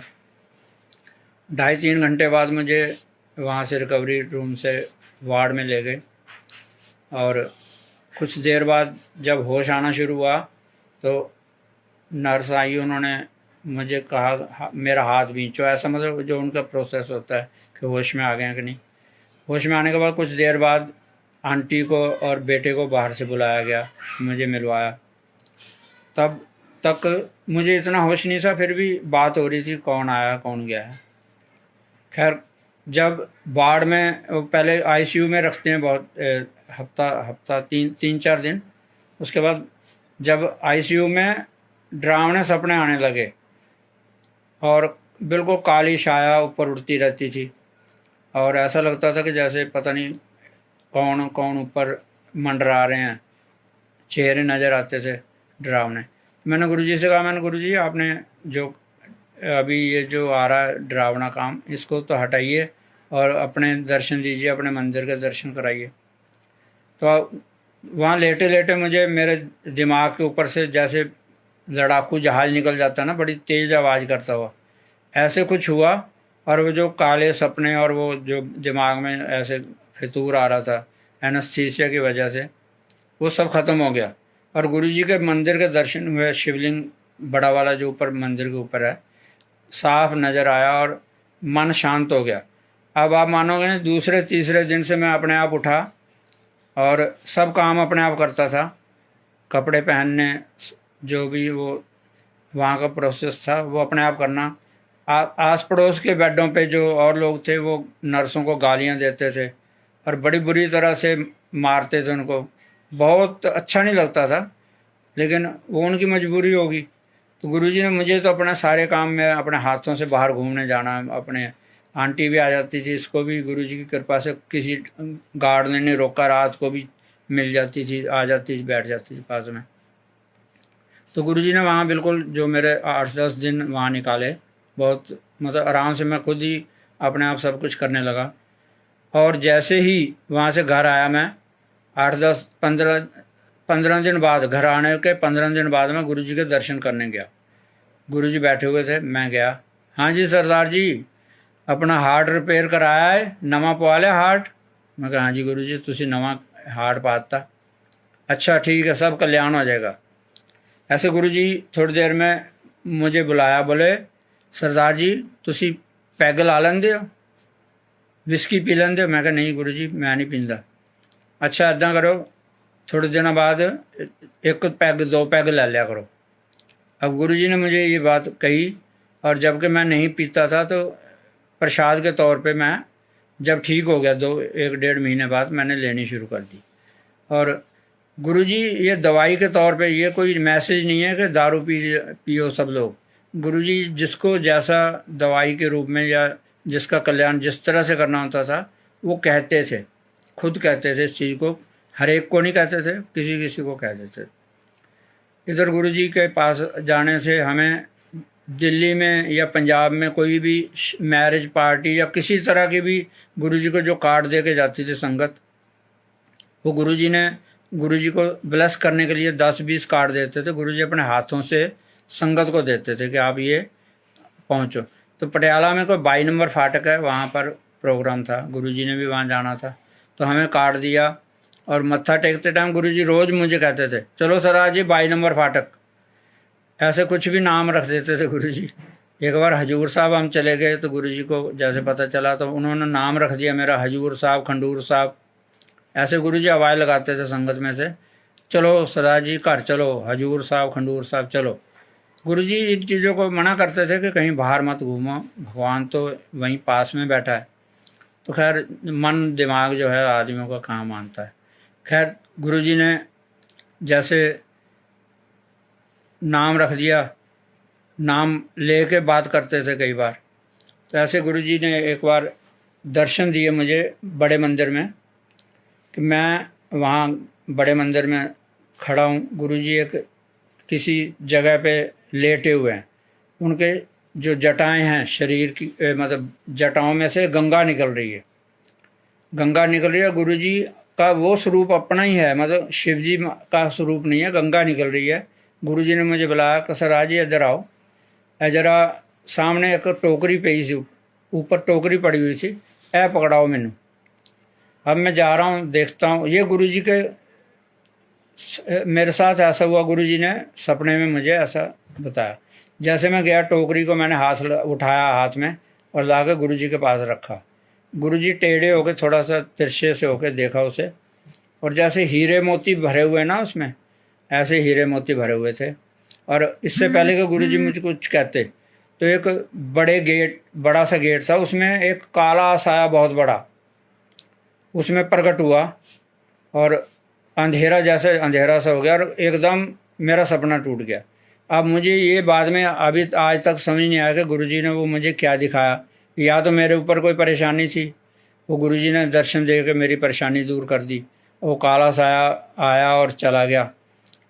2.5-3 घंटे बाद मुझे वहाँ से रिकवरी रूम से वार्ड में ले गए, और कुछ देर बाद जब होश आना शुरू हुआ तो नर्स आई, उन्होंने मुझे कहा मेरा हाथ खींचो, ऐसा मतलब जो उनका प्रोसेस होता है कि होश में आ गए हैं कि नहीं। होश में आने के बाद कुछ देर बाद आंटी को और बेटे को बाहर से बुलाया गया, मुझे मिलवाया। तब तक मुझे इतना होश नहीं था, फिर भी बात हो रही थी कौन आया कौन गया है। खैर, जब वार्ड में पहले ICU में रखते हैं बहुत हफ्ता 3-4 दिन, उसके बाद जब ICU में डरावने सपने आने लगे और बिल्कुल काली छाया ऊपर उड़ती रहती थी, और ऐसा लगता था कि जैसे पता नहीं कौन कौन ऊपर मंडरा रहे हैं, चेहरे नज़र आते थे डरावने। तो मैंने गुरुजी से कहा, मैंने गुरुजी आपने जो अभी ये जो आ रहा है डरावना काम, इसको तो हटाइए और अपने दर्शन दीजिए, अपने मंदिर के दर्शन कराइए। तो वहाँ लेटे लेटे मुझे मेरे दिमाग के ऊपर से जैसे लड़ाकू जहाज़ निकल जाता है ना, बड़ी तेज़ आवाज़ करता हुआ, ऐसे कुछ हुआ, और वो जो काले सपने और वो जो दिमाग में ऐसे फितूर आ रहा था एनेस्थीसिया की वजह से, वो सब ख़त्म हो गया। और गुरुजी के मंदिर के दर्शन हुए, शिवलिंग बड़ा वाला जो ऊपर मंदिर के ऊपर है, साफ नज़र आया और मन शांत हो गया। अब आप मानोगे नहीं, दूसरे तीसरे दिन से मैं अपने आप उठा और सब काम अपने आप करता था, कपड़े पहनने, जो भी वो वहाँ का प्रोसेस था वो अपने आप करना। आस पड़ोस के बेडों पे जो और लोग थे वो नर्सों को गालियाँ देते थे और बड़ी बुरी तरह से मारते थे उनको। बहुत अच्छा नहीं लगता था, लेकिन वो उनकी मजबूरी होगी। तो गुरुजी ने मुझे तो अपने सारे काम में अपने हाथों से बाहर घूमने जाना, अपने आंटी भी आ जाती थी, इसको भी गुरुजी की कृपा से किसी गार्ड ने नहीं रोका, रात को भी मिल जाती थी, आ जाती थी, बैठ जाती थी पास में। तो गुरुजी ने वहाँ बिल्कुल जो मेरे 8-10 दिन वहाँ निकाले, बहुत मतलब आराम से मैं खुद ही अपने आप सब कुछ करने लगा। और जैसे ही वहाँ से घर आया मैं 8-10-15 दिन बाद, घर आने के 15 दिन बाद मैं गुरुजी के दर्शन करने गया। गुरुजी बैठे हुए थे, मैं गया। हाँ जी सरदार जी, अपना हार्ट रिपेयर कराया है, नवा पवा लिया हार्ट? मैं कहा हाँ जी गुरुजी, तुसी नवा हार्ट पाता। अच्छा ठीक है, सब कल्याण हो जाएगा। ऐसे गुरुजी थोड़ी देर में मुझे बुलाया, बोले सरदार जी तुसी पैग ला लेंदे हो, विस्की पी लेंदे हो? मैं कहा नहीं गुरुजी, मैं नहीं पींदा। अच्छा इदा करो, थोड़े दिनों बाद 1 पैग 2 पैग ले लिया करो। अब गुरुजी ने मुझे ये बात कही, और जबकि मैं नहीं पीता था तो प्रसाद के तौर पे मैं जब ठीक हो गया 1-1.5 महीने बाद मैंने लेनी शुरू कर दी। और गुरुजी ये दवाई के तौर पे, ये कोई मैसेज नहीं है कि दारू पियो सब लोग। गुरुजी जिसको जैसा दवाई के रूप में या जिसका कल्याण जिस तरह से करना होता था वो कहते थे, खुद कहते थे इस चीज़ को, हर एक को नहीं कहते थे, किसी किसी को कहते थे। इधर गुरुजी के पास जाने से हमें दिल्ली में या पंजाब में कोई भी मैरिज पार्टी या किसी तरह की भी गुरुजी को जो कार्ड दे के जाती थी संगत, वो गुरुजी को ब्लेस करने के लिए 10-20 कार्ड देते थे। गुरुजी अपने हाथों से संगत को देते थे कि आप ये पहुंचो। तो पटियाला में कोई 22 नंबर फाटक है, वहाँ पर प्रोग्राम था, गुरुजी ने भी वहाँ जाना था, तो हमें कार्ड दिया। और मत्था टेकते टाइम गुरुजी रोज़ मुझे कहते थे चलो सरदार जी 22 नंबर फाटक, ऐसे कुछ भी नाम रख देते थे गुरुजी। एक बार हजूर साहब हम चले गए तो गुरुजी को जैसे पता चला तो उन्होंने नाम रख दिया मेरा, हजूर साहब, खंडूर साहब। ऐसे गुरुजी आवाज़ लगाते थे संगत में से, चलो सरदार जी घर चलो, हजूर साहब, खंडूर साहब चलो। गुरुजी इन चीज़ों को मना करते थे कि कहीं बाहर मत घूमो, भगवान तो वहीं पास में बैठा है। तो खैर मन दिमाग जो है आदमियों का कहाँ मानता है। खैर गुरुजी ने जैसे नाम रख दिया, नाम लेके बात करते थे कई बार। तो ऐसे गुरुजी ने एक बार दर्शन दिए मुझे बड़े मंदिर में, कि मैं वहाँ बड़े मंदिर में खड़ा हूँ। गुरुजी एक किसी जगह पे लेटे हुए हैं, उनके जो जटाएं हैं शरीर की, मतलब जटाओं में से गंगा निकल रही है, गंगा निकल रही है। गुरुजी का वो स्वरूप अपना ही है, मतलब शिव जी का स्वरूप नहीं है, गंगा निकल रही है। गुरुजी ने मुझे बुलाया कि सर आज इधर आओ, जरा सामने एक टोकरी पई सी, ऊपर टोकरी पड़ी हुई थी, ए पकड़ाओ मैनू। अब मैं जा रहा हूँ, देखता हूँ ये गुरुजी के, मेरे साथ ऐसा हुआ, गुरुजी ने सपने में मुझे ऐसा बताया। जैसे मैं गया, टोकरी को मैंने उठाया हाथ में और लाकर गुरुजी के पास रखा। गुरुजी टेढ़े होकर थोड़ा सा तिरछे से होकर देखा उसे, और जैसे हीरे मोती भरे हुए ना उसमें, ऐसे हीरे मोती भरे हुए थे। और इससे पहले कि गुरुजी मुझे कुछ कहते, तो एक बड़ा सा गेट था, उसमें एक काला साया बहुत बड़ा उसमें प्रकट हुआ, और अंधेरा सा हो गया, और एकदम मेरा सपना टूट गया। अब मुझे ये बाद में अभी आज तक समझ नहीं आया कि गुरुजी ने वो मुझे क्या दिखाया। या तो मेरे ऊपर कोई परेशानी थी, वो गुरुजी ने दर्शन दे के मेरी परेशानी दूर कर दी, वो काला साया आया और चला गया।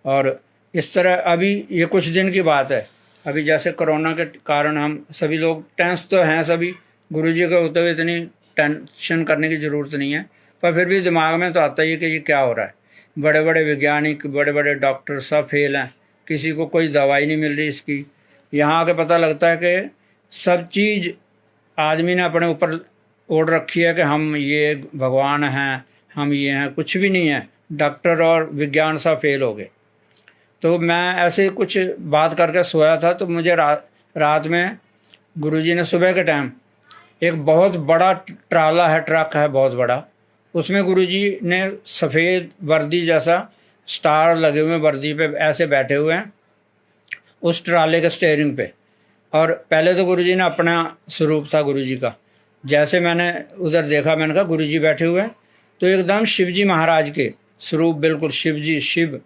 और इस तरह अभी ये कुछ दिन की बात है, अभी जैसे कोरोना के कारण हम सभी लोग टेंस तो हैं सभी, गुरुजी के होते हुए इतनी टेंशन करने की ज़रूरत नहीं है, पर फिर भी दिमाग में तो आता ही है कि ये क्या हो रहा है। बड़े बड़े वैज्ञानिक, बड़े बड़े डॉक्टर सब फेल हैं, किसी को कोई दवाई नहीं मिल रही इसकी। यहाँ आके पता लगता है कि सब चीज़ आदमी ने अपने ऊपर ओढ़ रखी है कि हम ये भगवान हैं, हम ये हैं, कुछ भी नहीं है। डॉक्टर और विज्ञान सब फेल हो गए। तो मैं ऐसे कुछ बात करके सोया था, तो मुझे रात में गुरुजी ने सुबह के टाइम एक बहुत बड़ा ट्राला है, ट्रक है बहुत बड़ा, उसमें गुरुजी ने सफ़ेद वर्दी जैसा स्टार लगे हुए वर्दी पे ऐसे बैठे हुए हैं उस ट्राले के स्टीयरिंग पे। और पहले तो गुरुजी ने अपना स्वरूप था गुरुजी का, जैसे मैंने उधर देखा, मैंने कहा गुरुजी बैठे हुए हैं, तो एकदम शिवजी महाराज के स्वरूप, बिल्कुल शिवजी, शिव,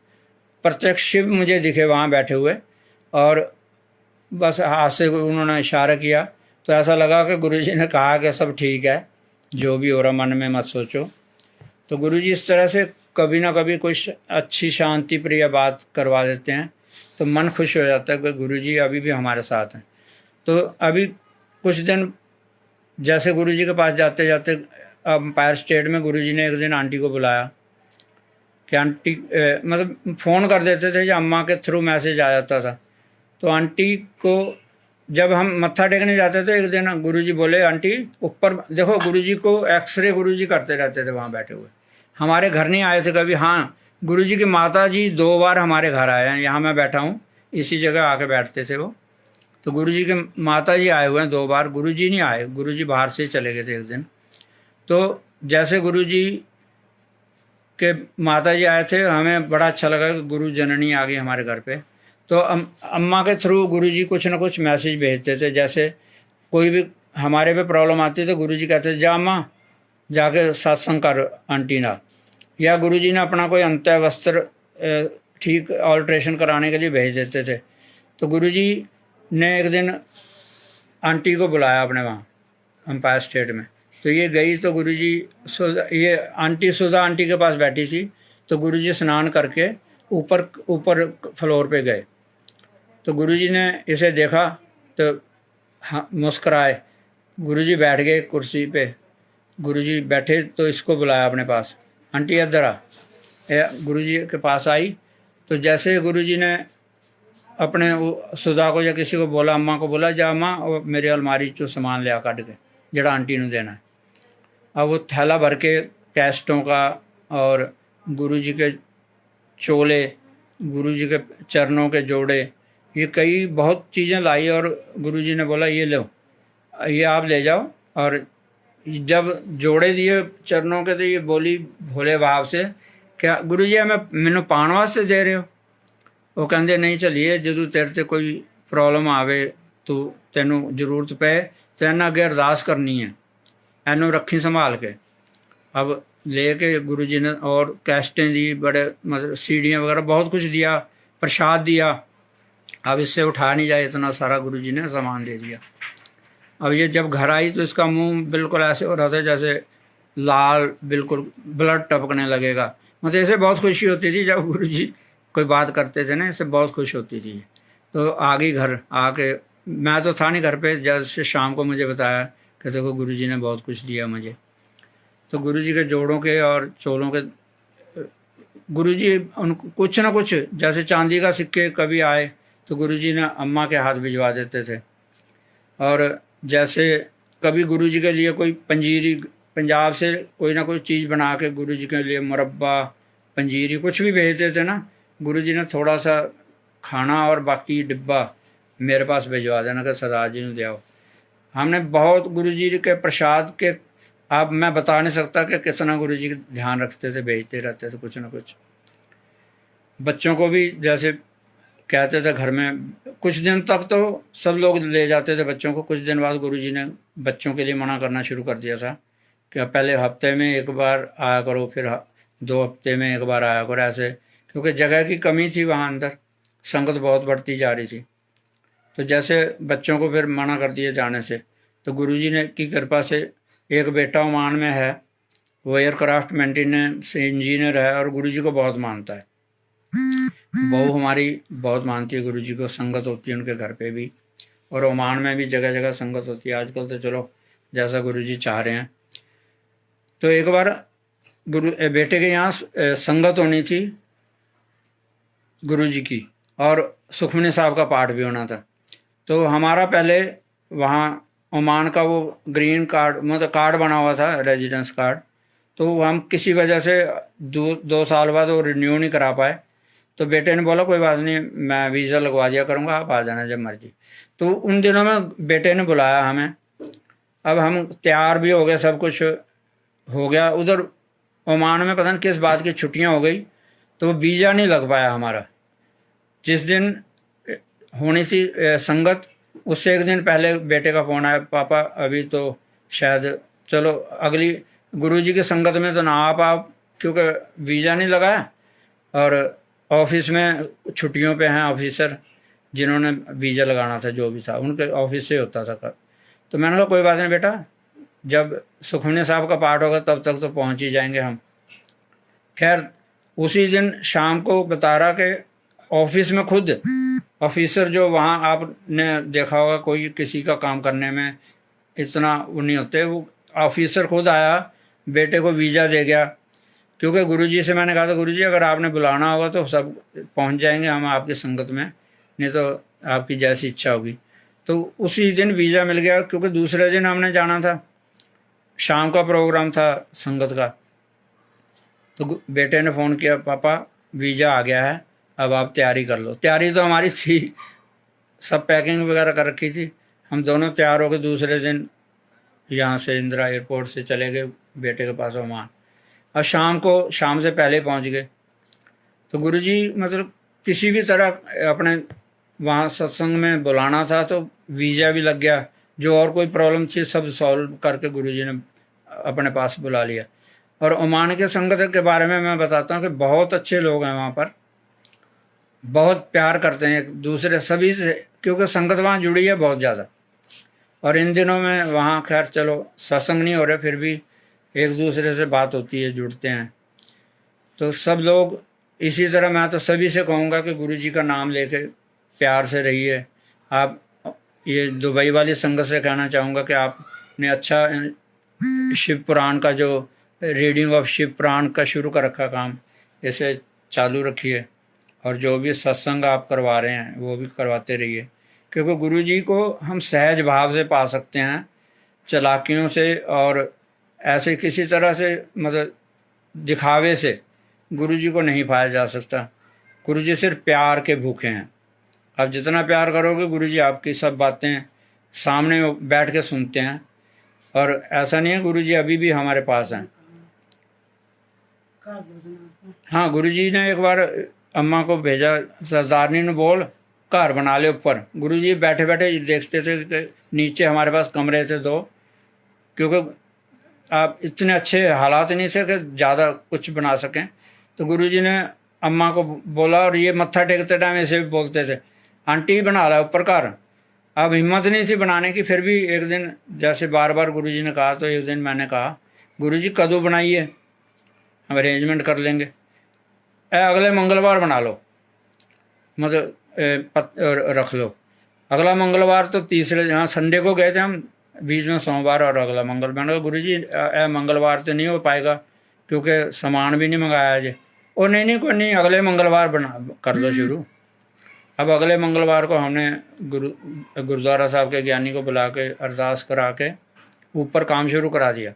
प्रत्यक्ष शिव मुझे दिखे वहाँ बैठे हुए। और बस हाथ से उन्होंने इशारा किया, तो ऐसा लगा कि गुरुजी ने कहा कि सब ठीक है, जो भी हो रहा मन में मत सोचो। तो गुरुजी इस तरह से कभी ना कभी कोई अच्छी शांति प्रिय बात करवा देते हैं, तो मन खुश हो जाता है कि गुरुजी अभी भी हमारे साथ हैं। तो अभी कुछ दिन जैसे गुरुजी के पास जाते जाते एम्पायर स्टेट में गुरुजी ने एक दिन आंटी को बुलाया कि आंटी, मतलब फ़ोन कर देते थे या अम्मा के थ्रू मैसेज आ जाता था। तो आंटी को जब हम मत्था टेकने जाते थे, एक दिन गुरुजी बोले, आंटी ऊपर देखो, गुरुजी को एक्सरे गुरुजी करते रहते थे वहाँ बैठे हुए, हमारे घर नहीं आए थे कभी। हाँ, गुरुजी की माता जी 2 बार हमारे घर आए हैं, यहाँ मैं बैठा हूँ इसी जगह आके बैठते थे वो। तो गुरुजी के माता जी आए हुए हैं 2 बार, गुरुजी नहीं आए, गुरुजी बाहर से ही चले गए थे एक दिन। तो जैसे गुरुजी के माता जी आए थे, हमें बड़ा अच्छा लगा कि गुरु जननी आ गई हमारे घर पे। तो अम्मा के थ्रू गुरुजी कुछ ना कुछ मैसेज भेजते थे, जैसे कोई भी हमारे पे प्रॉब्लम आती तो गुरुजी कहते थे, जा अम्मा जाके सत्संग कर आंटी ना, या गुरुजी ने अपना कोई अंत्य वस्त्र ठीक ऑल्ट्रेशन कराने के लिए भेज देते थे। तो गुरुजी ने एक दिन आंटी को बुलाया अपने वहाँ एम्पायर स्टेट में, तो ये गई, तो गुरुजी ये आंटी सुधा आंटी के पास बैठी थी, तो गुरुजी स्नान करके ऊपर फ्लोर पे गए। तो गुरुजी ने इसे देखा तो हाँ मुस्कराए, गुरुजी बैठ गए कुर्सी पे। गुरुजी बैठे तो इसको बुलाया अपने पास, आंटी इधर आ। गुरुजी के पास आई, तो जैसे गुरुजी ने अपने सुधा को या किसी को बोला, अम्मा को बोला, जा अम्मा और मेरी अलमारी चो सामान लिया कट के जड़ा आंटी ने देना है। अब वो थैला भर के कैस्टों का और गुरुजी के चोले, गुरुजी के चरणों के जोड़े, ये कई बहुत चीज़ें लाई, और गुरुजी ने बोला ये लो, ये आप ले जाओ। और जब जोड़े दिए चरणों के, तो ये बोली भोले भाव से, क्या गुरुजी हमें मैनू पाने वास्ते दे रहे हो? वो कहते नहीं, चलिए जदों तेरे ते कोई प्रॉब्लम आवे तो तेनों जरूरत पे तो इन्हें अगे अरदास करनी है, इनू रखी संभाल के। अब लेके गुरु जी ने और कैस्टें दी, बड़े मतलब सीढ़ियाँ वगैरह बहुत कुछ दिया, प्रसाद दिया। अब इससे उठा नहीं जाए, इतना सारा गुरु जी ने सामान दे दिया। अब ये जब घर आई तो इसका मुंह बिल्कुल ऐसे हो रहा था जैसे लाल, बिल्कुल ब्लड टपकने लगेगा। मतलब ऐसे बहुत खुशी होती थी जब गुरु जी कोई बात करते थे ना, इससे बहुत खुश होती थी। तो आ गई घर आके, मैं तो था नहीं घर पे, जैसे शाम को मुझे बताया कि देखो गुरु जी ने बहुत कुछ दिया मुझे। तो गुरु जी के जोड़ों के और चोलों के, गुरु जी उनको कुछ ना कुछ, जैसे चांदी का सिक्के कभी आए तो गुरु जी ने अम्मा के हाथ भिजवा देते थे। और जैसे कभी गुरु जी के लिए कोई पंजीरी, पंजाब से कोई ना कोई चीज़ बना के गुरु जी के लिए मुरब्बा, पंजीरी कुछ भी भेजते थे ना, गुरु जी ने थोड़ा सा खाना और बाकी डिब्बा मेरे पास भिजवा देना कि सरदार जी ने दिया। हमने बहुत गुरु जी के प्रसाद के, अब मैं बता नहीं सकता कि कितना गुरु जी ध्यान रखते थे, भेजते रहते थे कुछ ना कुछ। बच्चों को भी जैसे कहते थे घर में, कुछ दिन तक तो सब लोग ले जाते थे बच्चों को, कुछ दिन बाद गुरु जी ने बच्चों के लिए मना करना शुरू कर दिया था कि पहले हफ्ते में एक बार आया करो, फिर 2 हफ्ते में एक बार आया करो, ऐसे। क्योंकि जगह की कमी थी वहाँ अंदर, संगत बहुत बढ़ती जा रही थी। तो जैसे बच्चों को फिर मना कर दिए जाने से, तो गुरु जी ने की कृपा से एक बेटा ओमान में है, वो एयरक्राफ्ट मेंटेनेंस इंजीनियर है और गुरु जी को बहुत मानता है। बहू हमारी बहुत मानती है गुरु जी को, संगत होती है उनके घर पे भी, और ओमान में भी जगह जगह संगत होती है आजकल। तो चलो जैसा गुरु जी चाह रहे हैं। तो एक बार बेटे के यहाँ संगत होनी थी गुरु जी की, और सुखमनी साहब का पाठ भी होना था। तो हमारा पहले वहाँ ओमान का वो ग्रीन कार्ड, मतलब कार्ड बना हुआ था, रेजिडेंस कार्ड, तो हम किसी वजह से 2 साल बाद वो रिन्यू नहीं करा पाए। तो बेटे ने बोला कोई बात नहीं, मैं वीज़ा लगवा दिया करूँगा, आप आ जाना जब मर्जी। तो उन दिनों में बेटे ने बुलाया हमें। अब हम तैयार भी हो गए, सब कुछ हो गया। उधर ओमान में पता नहीं किस बात की छुट्टियां हो गई, तो वीज़ा नहीं लग पाया हमारा। जिस दिन होनी थी संगत, उससे एक दिन पहले बेटे का फ़ोन आया, पापा अभी तो शायद चलो अगली गुरु जी की संगत में तो ना आप क्योंकि वीज़ा नहीं लगाया, और ऑफिस में छुट्टियों पे हैं ऑफिसर जिन्होंने वीज़ा लगाना था, जो भी था उनके ऑफिस से होता था कर। तो मैंने कहा कोई बात नहीं बेटा, जब सुखमनी साहब का पाठ होगा तब तक तो पहुंच ही जाएंगे हम। खैर उसी दिन शाम को बता रहा कि ऑफिस में खुद ऑफिसर, जो वहाँ आपने देखा होगा कोई किसी का काम करने में इतना वो नहीं होते, वो ऑफिसर खुद आया, बेटे को वीज़ा दे गया। क्योंकि गुरुजी से मैंने कहा था गुरुजी अगर आपने बुलाना होगा तो सब पहुंच जाएंगे हम आपकी संगत में, नहीं तो आपकी जैसी इच्छा होगी। तो उसी दिन वीज़ा मिल गया, क्योंकि दूसरे दिन हमने जाना था, शाम का प्रोग्राम था संगत का। तो बेटे ने फ़ोन किया, पापा वीज़ा आ गया है, अब आप तैयारी कर लो। तैयारी तो हमारी थी, सब पैकिंग वगैरह कर रखी थी। हम दोनों तैयार हो गए, दूसरे दिन यहाँ से इंदिरा एयरपोर्ट से चले गए बेटे के पास ओमान। और शाम से पहले पहुँच गए। तो गुरुजी मतलब किसी भी तरह अपने वहाँ सत्संग में बुलाना था, तो वीज़ा भी लग गया, जो और कोई प्रॉब्लम थी सब सॉल्व करके गुरुजी ने अपने पास बुला लिया। और ओमान के संगत के बारे में मैं बताता हूँ कि बहुत अच्छे लोग हैं वहाँ पर, बहुत प्यार करते हैं एक दूसरे सभी से, क्योंकि संगत वहाँ जुड़ी है बहुत ज़्यादा। और इन दिनों में वहाँ खैर चलो सत्संग नहीं हो रहे, फिर भी एक दूसरे से बात होती है, जुड़ते हैं। तो सब लोग इसी तरह, मैं तो सभी से कहूँगा कि गुरुजी का नाम लेके प्यार से रहिए। आप ये दुबई वाली संगत से कहना चाहूँगा कि आपने अच्छा शिव पुराण का जो रीडिंग ऑफ शिव पुराण का शुरू कर रखा काम, इसे चालू रखिए, और जो भी सत्संग आप करवा रहे हैं वो भी करवाते रहिए, क्योंकि गुरुजी को हम सहज भाव से पा सकते हैं, चालाकियों से और ऐसे किसी तरह से मतलब दिखावे से गुरुजी को नहीं पाया जा सकता। गुरुजी सिर्फ प्यार के भूखे हैं। आप जितना प्यार करोगे गुरुजी आपकी सब बातें सामने बैठ के सुनते हैं। और ऐसा नहीं है, गुरुजी अभी भी हमारे पास हैं। हाँ, गुरुजी ने एक बार अम्मा को भेजा, सरदारनी ने बोल घर बना ले ऊपर। गुरुजी बैठे बैठे देखते थे कि नीचे हमारे पास कमरे थे 2, क्योंकि आप इतने अच्छे हालात नहीं थे कि ज़्यादा कुछ बना सकें। तो गुरुजी ने अम्मा को बोला, और ये मत्था टेकते टाइम ऐसे भी बोलते थे, आंटी बना ला ऊपर घर। अब हिम्मत नहीं थी बनाने की, फिर भी एक दिन जैसे बार बार गुरुजी ने कहा, तो एक दिन मैंने कहा, गुरुजी कदों बनाइए, हम अरेंजमेंट कर लेंगे, अगले मंगलवार बना लो, मतलब रख लो। अगला मंगलवार तो तीसरे, हाँ संडे को गए थे हम, बीच में सोमवार और अगला मंगल। मैंने कहा गुरुजी मंगलवार तो नहीं हो पाएगा क्योंकि सामान भी नहीं मंगाया अजय। ओ नहीं नहीं कोई नहीं, अगले मंगलवार बना कर दो शुरू। अब अगले मंगलवार को हमने गुरुद्वारा साहब के ज्ञानी को बुला के अरदास करा के ऊपर काम शुरू करा दिया।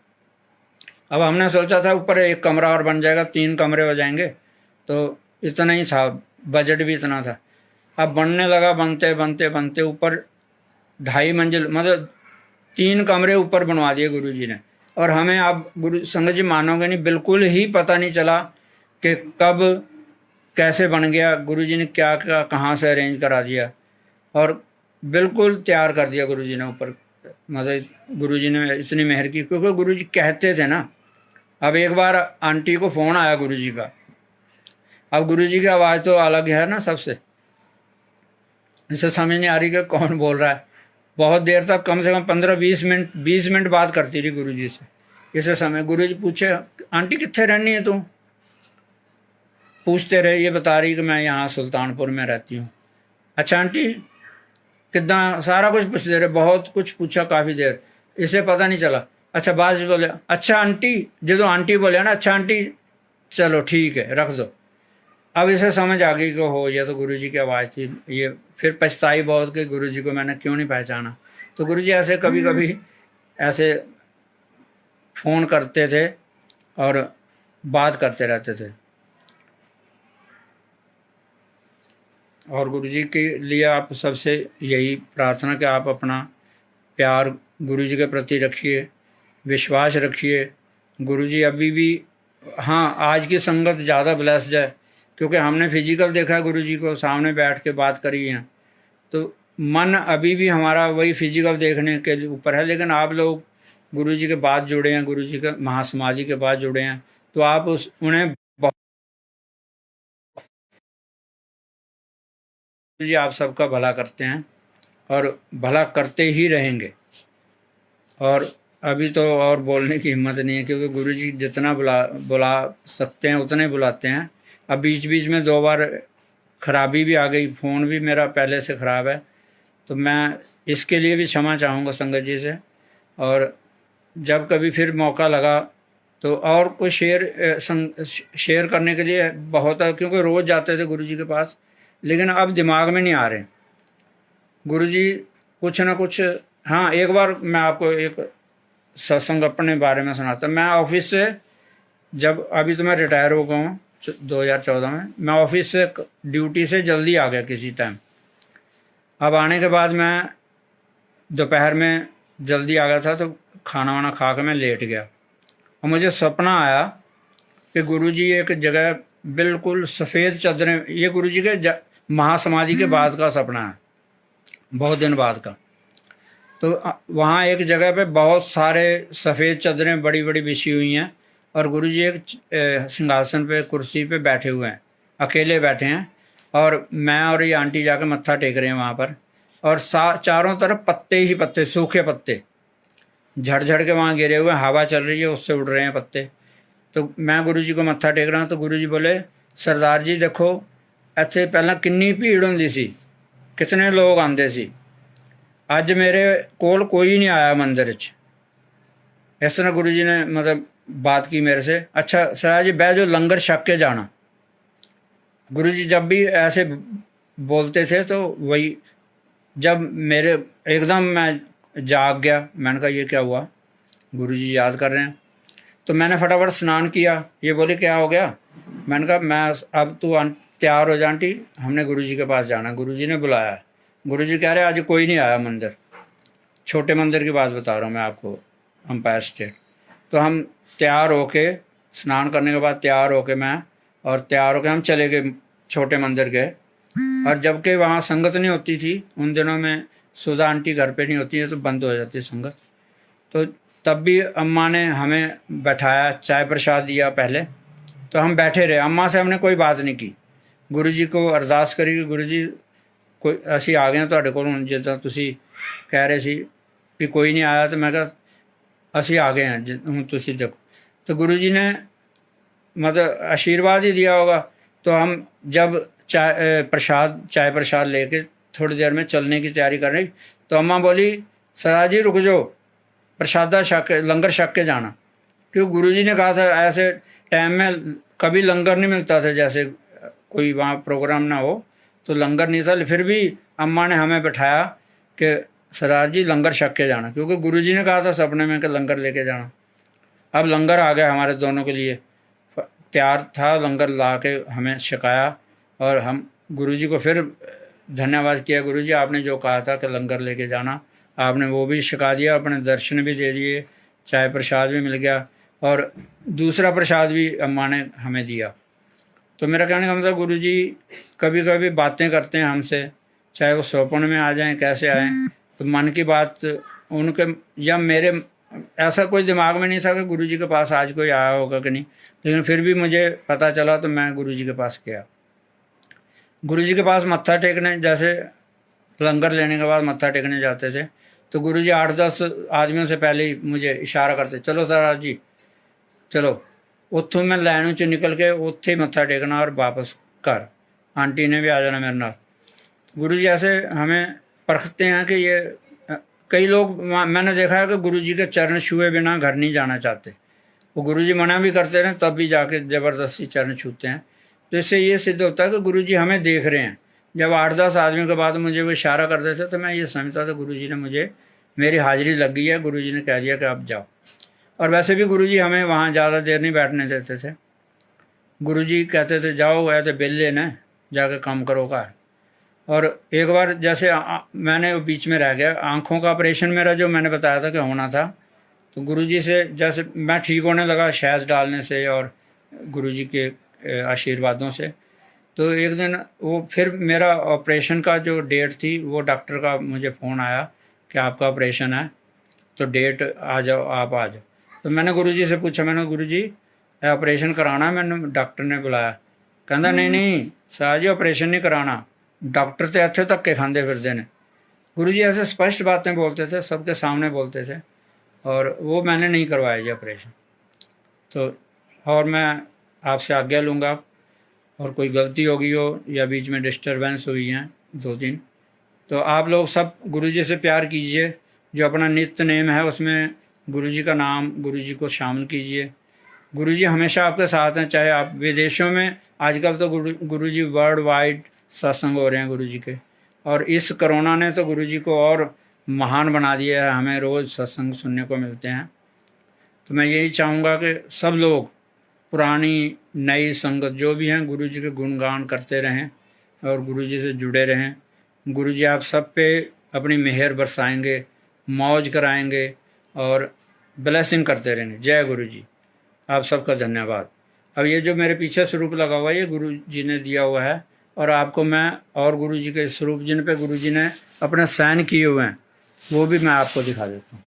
अब हमने सोचा था ऊपर एक कमरा और बन जाएगा, 3 कमरे हो जाएंगे, तो इतना ही था, बजट भी इतना था। अब बनने लगा, बनते बनते बनते ऊपर 2.5 मंजिल, मतलब 3 कमरे ऊपर बनवा दिए गुरुजी ने। और हमें, अब गुरु संगत जी मानोगे नहीं, बिल्कुल ही पता नहीं चला कि कब कैसे बन गया। गुरुजी ने क्या क्या कहाँ से अरेंज करा दिया और बिल्कुल तैयार कर दिया गुरुजी ने ऊपर। मतलब गुरुजी ने इतनी मेहर की, क्योंकि गुरुजी कहते थे ना। अब एक बार आंटी को फ़ोन आया गुरुजी का। अब गुरुजी की आवाज़ तो अलग है ना सबसे, इसे समझ नहीं आ रही कि कौन बोल रहा है। बहुत देर तक, कम से कम 15-20 मिनट बात करती रही गुरुजी से। इसे समय गुरुजी पूछे, आंटी कितने रहनी है तू? पूछते रहे, ये बता रही कि मैं यहाँ सुल्तानपुर में रहती हूँ। अच्छा आंटी कितना, सारा कुछ पूछते रहे, बहुत कुछ पूछा काफ़ी देर, इसे पता नहीं चला। अच्छा बाद में बोले, अच्छा आंटी, जो आंटी बोले ना, अच्छा आंटी चलो ठीक है रख दो। अब इसे समझ आ गई कि हो, ये तो गुरुजी की आवाज़ थी। ये फिर पछताई बहुत कि गुरुजी को मैंने क्यों नहीं पहचाना। तो गुरुजी ऐसे कभी कभी ऐसे फ़ोन करते थे और बात करते रहते थे। और गुरुजी के लिए आप सबसे यही प्रार्थना कि आप अपना प्यार गुरुजी के प्रति रखिए, विश्वास रखिए। गुरुजी अभी भी, हाँ आज की संगत ज़्यादा ब्लेस्ड है, क्योंकि हमने फिजिकल देखा है गुरुजी को, सामने बैठ के बात करी है, तो मन अभी भी हमारा वही फिजिकल देखने के ऊपर है। लेकिन आप लोग गुरुजी के बाद जुड़े हैं, गुरुजी के महासमाधि के बाद जुड़े हैं, तो आप उन्हें गुरुजी आप सबका भला करते हैं और भला करते ही रहेंगे। और अभी तो और बोलने की हिम्मत नहीं है, क्योंकि गुरुजी जितना बुला सकते हैं उतने बुलाते हैं। अब बीच बीच में 2 बार खराबी भी आ गई, फ़ोन भी मेरा पहले से ख़राब है, तो मैं इसके लिए भी क्षमा चाहूँगा संगत जी से। और जब कभी फिर मौका लगा तो और कोई शेयर करने के लिए बहुत है, क्योंकि रोज़ जाते थे गुरुजी के पास, लेकिन अब दिमाग में नहीं आ रहे गुरुजी कुछ ना कुछ। हाँ एक बार मैं आपको एक सत्संग अपने बारे में सुनाता। मैं ऑफिस से, जब अभी तो मैं रिटायर हो गया हूँ 2014 में, मैं ऑफिस से ड्यूटी से जल्दी आ गया किसी टाइम। अब आने के बाद मैं दोपहर में जल्दी आ गया था, तो खाना वाना खा के मैं लेट गया और मुझे सपना आया कि गुरुजी एक जगह बिल्कुल सफ़ेद चादरें, ये गुरुजी के महासमाधि के बाद का सपना है, बहुत दिन बाद का। तो वहाँ एक जगह पे बहुत सारे सफ़ेद चादरें बड़ी बड़ी बिछी हुई हैं और गुरुजी एक सिंहासन पे, कुर्सी पे बैठे हुए हैं, अकेले बैठे हैं, और मैं और ये आंटी जाकर मत्था टेक रहे हैं वहाँ पर। और चारों तरफ पत्ते ही पत्ते, सूखे पत्ते झड़ झड़ के वहाँ गिरे हुए हैं, हवा चल रही है, उससे उड़ रहे हैं पत्ते। तो मैं गुरुजी को मत्था टेक रहा हूँ, तो गुरुजी बोले, सरदार जी देखो ਇੱਥੇ ਪਹਿਲਾਂ किन्नी भीड़ होंदी सी, कितने लोग आते सी, अज मेरे कोल कोई नहीं आया मंदिर च। इस तरह गुरुजी ने मतलब बात की मेरे से। अच्छा सरदार जी बह जो, लंगर छक के जाना। गुरुजी जब भी ऐसे बोलते थे तो वही, जब मेरे एकदम मैं जाग गया, मैंने कहा ये क्या हुआ, गुरुजी याद कर रहे हैं। तो मैंने फटाफट स्नान किया। ये बोले क्या हो गया, मैंने कहा मैं अब तू तैयार हो जा आंटी, हमने गुरुजी के पास जाना, गुरुजी ने बुलाया है। गुरुजी कह रहे आज कोई नहीं आया मंदिर, छोटे मंदिर की बात बता रहा हूँ मैं आपको, एम्पायर स्टेट। तो हम तैयार होके, स्नान करने के बाद तैयार होके मैं, और तैयार होके हम चले गए छोटे मंदिर गए। और जबकि वहाँ संगत नहीं होती थी उन दिनों में, सुधा आंटी घर पे नहीं होती है तो बंद हो जाती है संगत। तो तब भी अम्मा ने हमें बैठाया, चाय प्रसाद दिया पहले, तो हम बैठे रहे। अम्मा से हमने कोई बात नहीं की। गुरु जी को अरदास करी कि गुरु जी कोई ਅਸੀਂ ਆ ਗਏ ਹਾਂ ਤੁਹਾਡੇ ਕੋਲ, ਹੁਣ ਜਿੱਦਾਂ ਤੁਸੀਂ ਕਹਿ ਰਹੇ ਸੀ ਵੀ ਕੋਈ नहीं आया, तो मैं कहा ਅਸੀਂ आ गए हैं ਹੁਣ ਤੁਸੀਂ देखो। तो गुरु जी ने मतलब आशीर्वाद ही दिया होगा। तो हम जब चाय प्रसाद लेके थोड़ी देर में चलने की तैयारी कर रही, तो अम्मा बोली सरदार जी रुक जाओ, प्रसादा छक के लंगर छक के जाना। क्योंकि गुरु जी ने कहा था ऐसे टाइम में कभी लंगर नहीं मिलता था, जैसे कोई वहाँ प्रोग्राम ना हो तो लंगर नहीं था। फिर भी अम्मा ने हमें बैठाया कि सरदार जी लंगर छक के जाना, क्योंकि गुरु जी ने कहा था सपने में कि लंगर लेके जाना। अब लंगर आ गया हमारे दोनों के लिए, तैयार था, लंगर ला के हमें छकाया। और हम गुरु जी को फिर धन्यवाद किया, गुरु जी आपने जो कहा था कि लंगर लेके जाना, आपने वो भी छका दिया, अपने दर्शन भी दे दिए, चाय प्रसाद भी मिल गया, और दूसरा प्रसाद भी अम्मा ने हमें दिया। तो मेरा कहने का मतलब गुरु जी कभी कभी बातें करते हैं हमसे, चाहे वो स्वप्न में आ जाएं कैसे आएँ, तो मन की बात उनके या मेरे ऐसा कोई दिमाग में नहीं था कि गुरु जी के पास आज कोई आया होगा कि नहीं, लेकिन फिर भी मुझे पता चला तो मैं गुरु जी के पास गया। गुरु जी के पास मत्था टेकने, जैसे लंगर लेने के बाद मत्था टेकने जाते थे, तो गुरु जी 8-10 आदमियों से पहले ही मुझे इशारा करते, चलो सरदार जी चलो। उत्थों मैं लाइन च निकल के उत्थे ही मत्था टेकना और वापस घर, आंटी ने भी आ जाना मेरे नाल। गुरु जी ऐसे हमें परखते हैं कि ये कई लोग मैंने देखा है कि गुरु जी के चरण छुए बिना घर नहीं जाना चाहते, वो गुरु जी मना भी करते रहे तब भी जाके ज़बरदस्ती चरण छूते हैं। तो इससे ये सिद्ध होता है कि गुरु जी हमें देख रहे हैं। जब 8-10 आदमियों के बाद मुझे वो इशारा करते थे तो मैं ये समझता था गुरु जी ने मुझे, मेरी हाजिरी लग गई है, गुरु जी ने कह दिया कि आप जाओ। और वैसे भी गुरु जी हमें वहाँ ज़्यादा देर नहीं बैठने देते थे। गुरु जी कहते थे जाओ ऐसे बिल लेना है, जाके काम करो घर। और एक बार जैसे मैंने बीच में रह गया, आँखों का ऑपरेशन मेरा जो मैंने बताया था कि होना था, तो गुरु जी से जैसे मैं ठीक होने लगा शहद डालने से और गुरु जी के आशीर्वादों से, तो एक दिन वो फिर मेरा ऑपरेशन का जो डेट थी, वो डॉक्टर का मुझे फ़ोन आया कि आपका ऑपरेशन है, तो डेट आ जाओ, आप आ जाओ। तो मैंने गुरु जी से पूछा, मैंने गुरु जी ऑपरेशन कराना, मैंने डॉक्टर ने बुलाया। कहता नहीं नहीं सरदार जी ऑपरेशन नहीं कराना, डॉक्टर तो इत्थे धक्के खांदे फिरदे ने। गुरु जी ऐसे स्पष्ट बातें बोलते थे, सबके सामने बोलते थे, और वो मैंने नहीं करवाया जी ऑपरेशन। तो और मैं आपसे आज्ञा लूँगा, और कोई गलती होगी हो या बीच में डिस्टरबेंस हुई हैं 2 दिन, तो आप लोग सब गुरु जी से प्यार कीजिए। जो अपना नित्य नेम है उसमें गुरु जी का नाम, गुरु जी को शामिल कीजिए। गुरु जी हमेशा आपके साथ हैं, चाहे आप विदेशों में, आजकल तो गुरु जी वर्ल्ड वाइड सत्संग हो रहे हैं गुरु जी के, और इस कोरोना ने तो गुरु जी को और महान बना दिया है, हमें रोज़ सत्संग सुनने को मिलते हैं। तो मैं यही चाहूँगा कि सब लोग पुरानी नई संगत जो भी हैं गुरु जी के गुणगान करते रहें और गुरु जी से जुड़े रहें। गुरु जी आप सब पे अपनी मेहर बरसाएंगे, मौज कराएंगे और ब्लेसिंग करते रहेंगे। जय गुरु जी। आप सबका धन्यवाद। अब ये जो मेरे पीछे स्वरूप लगा हुआ है ये गुरु जी ने दिया हुआ है, और आपको मैं और गुरु जी के स्वरूप जिन पे गुरु जी ने अपने साइन किए हुए हैं वो भी मैं आपको दिखा देता हूँ।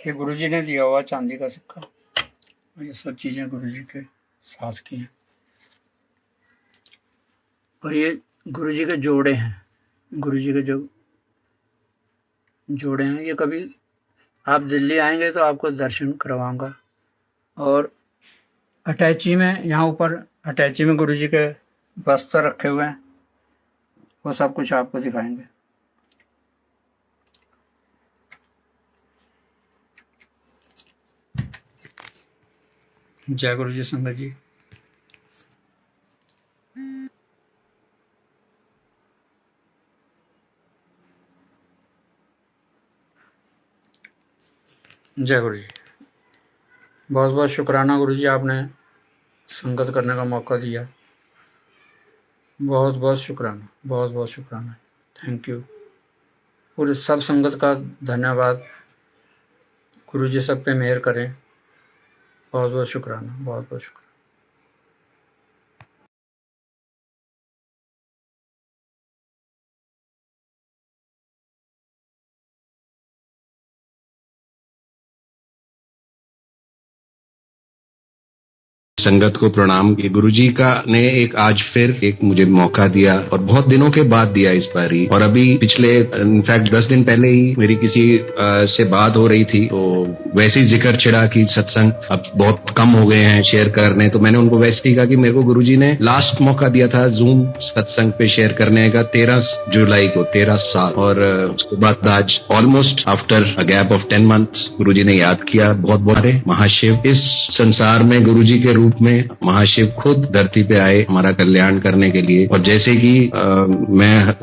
ये गुरु जी ने दिया हुआ चांदी का सिक्का, ये सब चीज़ें गुरु जी के साथ की हैं। और ये गुरु जी के जोड़े हैं, गुरु जी के जो जोड़े हैं, ये कभी आप दिल्ली आएंगे तो आपको दर्शन करवाऊंगा। और अटैची में, यहाँ ऊपर अटैची में गुरुजी के वस्त्र रखे हुए हैं, वो सब कुछ आपको दिखाएंगे। जय गुरु जी संगत जी। जय गुरु जी। बहुत बहुत शुक्राना गुरु जी, आपने संगत करने का मौका दिया। बहुत बहुत शुक्राना, बहुत बहुत शुक्राना, थैंक यू। पूरे सब संगत का धन्यवाद। गुरु जी सब पे मेहर करें। बहुत बहुत शुक्राना, बहुत बहुत शुक्राना। संगत को प्रणाम। गुरुजी का ने एक आज फिर एक मुझे मौका दिया और बहुत दिनों के बाद दिया इस बार ही। और अभी पिछले इनफैक्ट 10 दिन पहले ही मेरी किसी से बात हो रही थी, तो वैसे ही जिक्र छिड़ा कि सत्संग अब बहुत कम हो गए हैं शेयर करने। तो मैंने उनको वैसे ही कहा कि मेरे को गुरुजी ने लास्ट मौका दिया था जूम सत्संग पे शेयर करने का 13 जुलाई को, 13 साल। और उसके बाद आज almost after a gap of 10 months Guruji ने याद किया। बहुत बहुत महाशिव इस संसार में गुरुजी के रूप में महाशिव खुद धरती पे आए हमारा कल्याण करने के लिए। और जैसे कि मैं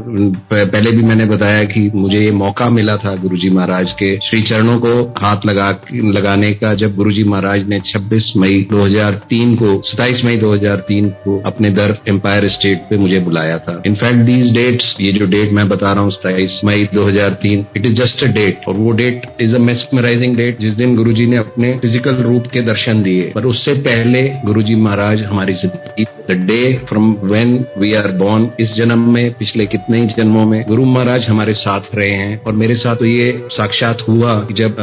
पहले भी मैंने बताया कि मुझे ये मौका मिला था गुरुजी महाराज के श्री चरणों को हाथ लगाने का, जब गुरुजी महाराज ने 26 मई 2003 को 27 मई 2003 को अपने दर एम्पायर स्टेट पे मुझे बुलाया था। इनफैक्ट दीज डेट्स, ये जो डेट मैं बता रहा हूँ 27 मई 2003, it is just a date. और वो date is a mesmerizing date जिस दिन गुरुजी ने अपने फिजिकल रूप के दर्शन दिए। पर उससे पहले गुरुजी महाराज हमारी जिंदगी, the day from when we are born, इस जन्म में, पिछले कितने ही जन्मों में गुरु महाराज हमारे साथ रहे हैं। और मेरे साथ तो ये साक्षात हुआ कि जब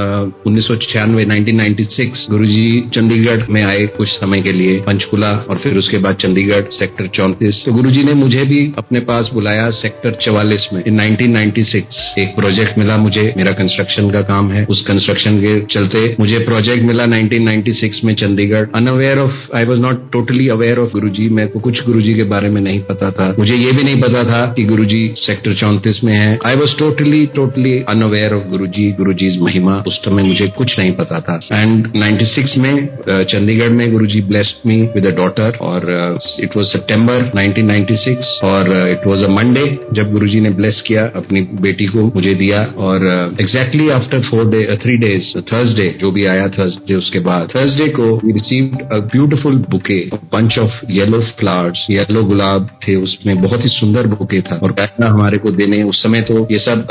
1996 गुरुजी चंडीगढ़ में आए कुछ समय के लिए, पंचकुला और फिर उसके बाद चंडीगढ़ सेक्टर 34। तो गुरुजी ने मुझे भी अपने पास बुलाया सेक्टर 44 में। इन 1996 एक प्रोजेक्ट मिला मुझे, मेरा कंस्ट्रक्शन का काम है, उस कंस्ट्रक्शन के चलते मुझे प्रोजेक्ट मिला 1996 में Chandigarh. Unaware of, I was not totally aware of Guruji. मेरे को कुछ गुरुजी के बारे में नहीं पता था। मुझे ये भी नहीं पता था कि गुरुजी सेक्टर 34 में है। I was totally unaware of Guruji, Guruji's महिमा। उस समय मुझे कुछ नहीं पता था। एंड 96 में चंडीगढ़ में Guruji blessed me with a daughter. और इट वॉज सितंबर 1996 और इट वॉज अ मंडे जब गुरुजी ने ब्लेस किया, अपनी बेटी को मुझे दिया। और एग्जैक्टली आफ्टर 3 days, थर्सडे जो भी आया, थर्सडे उसके बाद थर्सडे को we received a beautiful bouquet, bunch of yellow flowers, yellow गुलाब थे उसमें, बहुत ही सुंदर बुके था। और कहना हमारे को देने, उस समय तो ये सब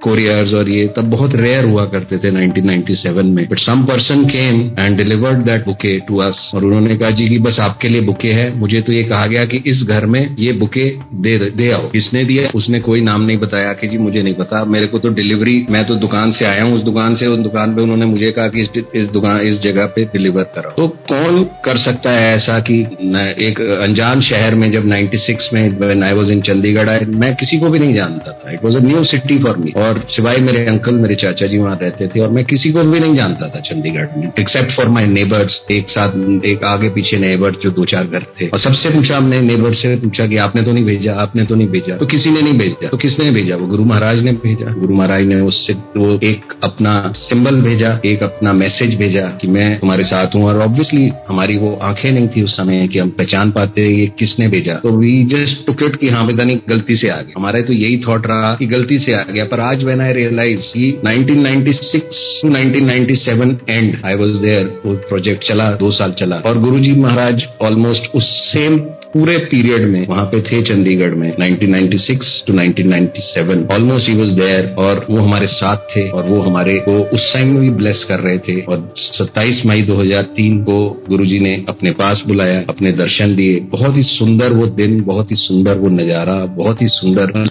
कोरियर्स और ये तब बहुत रेयर हुआ करते थे 1997 में। But some person came and delivered that bouquet to us. और उन्होंने कहा जी कि बस आपके लिए बुके है। मुझे तो ये कहा गया कि इस घर में ये बुके दे आओ। किसने दिया उसने कोई नाम नहीं बताया कि जी मुझे नहीं पता। मेरे को तो डिलीवरी, मैं तो दुकान से आया हूँ, उस दुकान पे उन्होंने मुझे कहा कि इस जगह पे डिलीवर कराओ। तो कौन कर सकता है ऐसा कि एक अनजान शहर में, जब 96 में when I was in Chandigarh, मैं किसी को भी नहीं जानता था। It was a new city for me. और सिवाय मेरे अंकल, मेरे चाचा जी वहां रहते थे, और मैं किसी को भी नहीं जानता था चंडीगढ़ में, एक्सेप्ट फॉर माई नेबर्स। एक आगे पीछे नेबर्स जो 2-4 घर थे। और सबसे पूछा, हमने नेबर से पूछा कि आपने तो नहीं भेजा, आपने तो नहीं भेजा। तो किसी ने नहीं भेजा। तो किसने भेजा? वो गुरु महाराज ने भेजा। गुरु महाराज ने उससे वो एक अपना सिंबल भेजा, एक अपना मैसेज भेजा कि मैं तुम्हारे साथ हूँ। और ऑब्वियसली हमारी वो आंखें नहीं थी उस समय कि हम पहचान पाते ये किसने भेजा। तो वी जस्ट टुक इट कि हाँ पता नहीं गलती से आ गया। हमारा तो यही थॉट रहा कि गलती से आ गया। पर आज व्हेन आई रियलाइज कि 1996 to 1997 and I was there, वो प्रोजेक्ट चला, 2 साल चला। और गुरुजी महाराज ऑलमोस्ट उस सेम पूरे पीरियड में वहां पे थे चंडीगढ़ में, 1996 टू 1997 ऑलमोस्ट ही वाज देयर। और वो हमारे साथ थे और वो हमारे को उस टाइम भी ब्लेस कर रहे थे। और 27 मई 2003 को गुरुजी ने अपने पास बुलाया, अपने दर्शन दिए। बहुत ही सुंदर वो दिन, बहुत ही सुंदर वो नजारा, बहुत ही सुंदर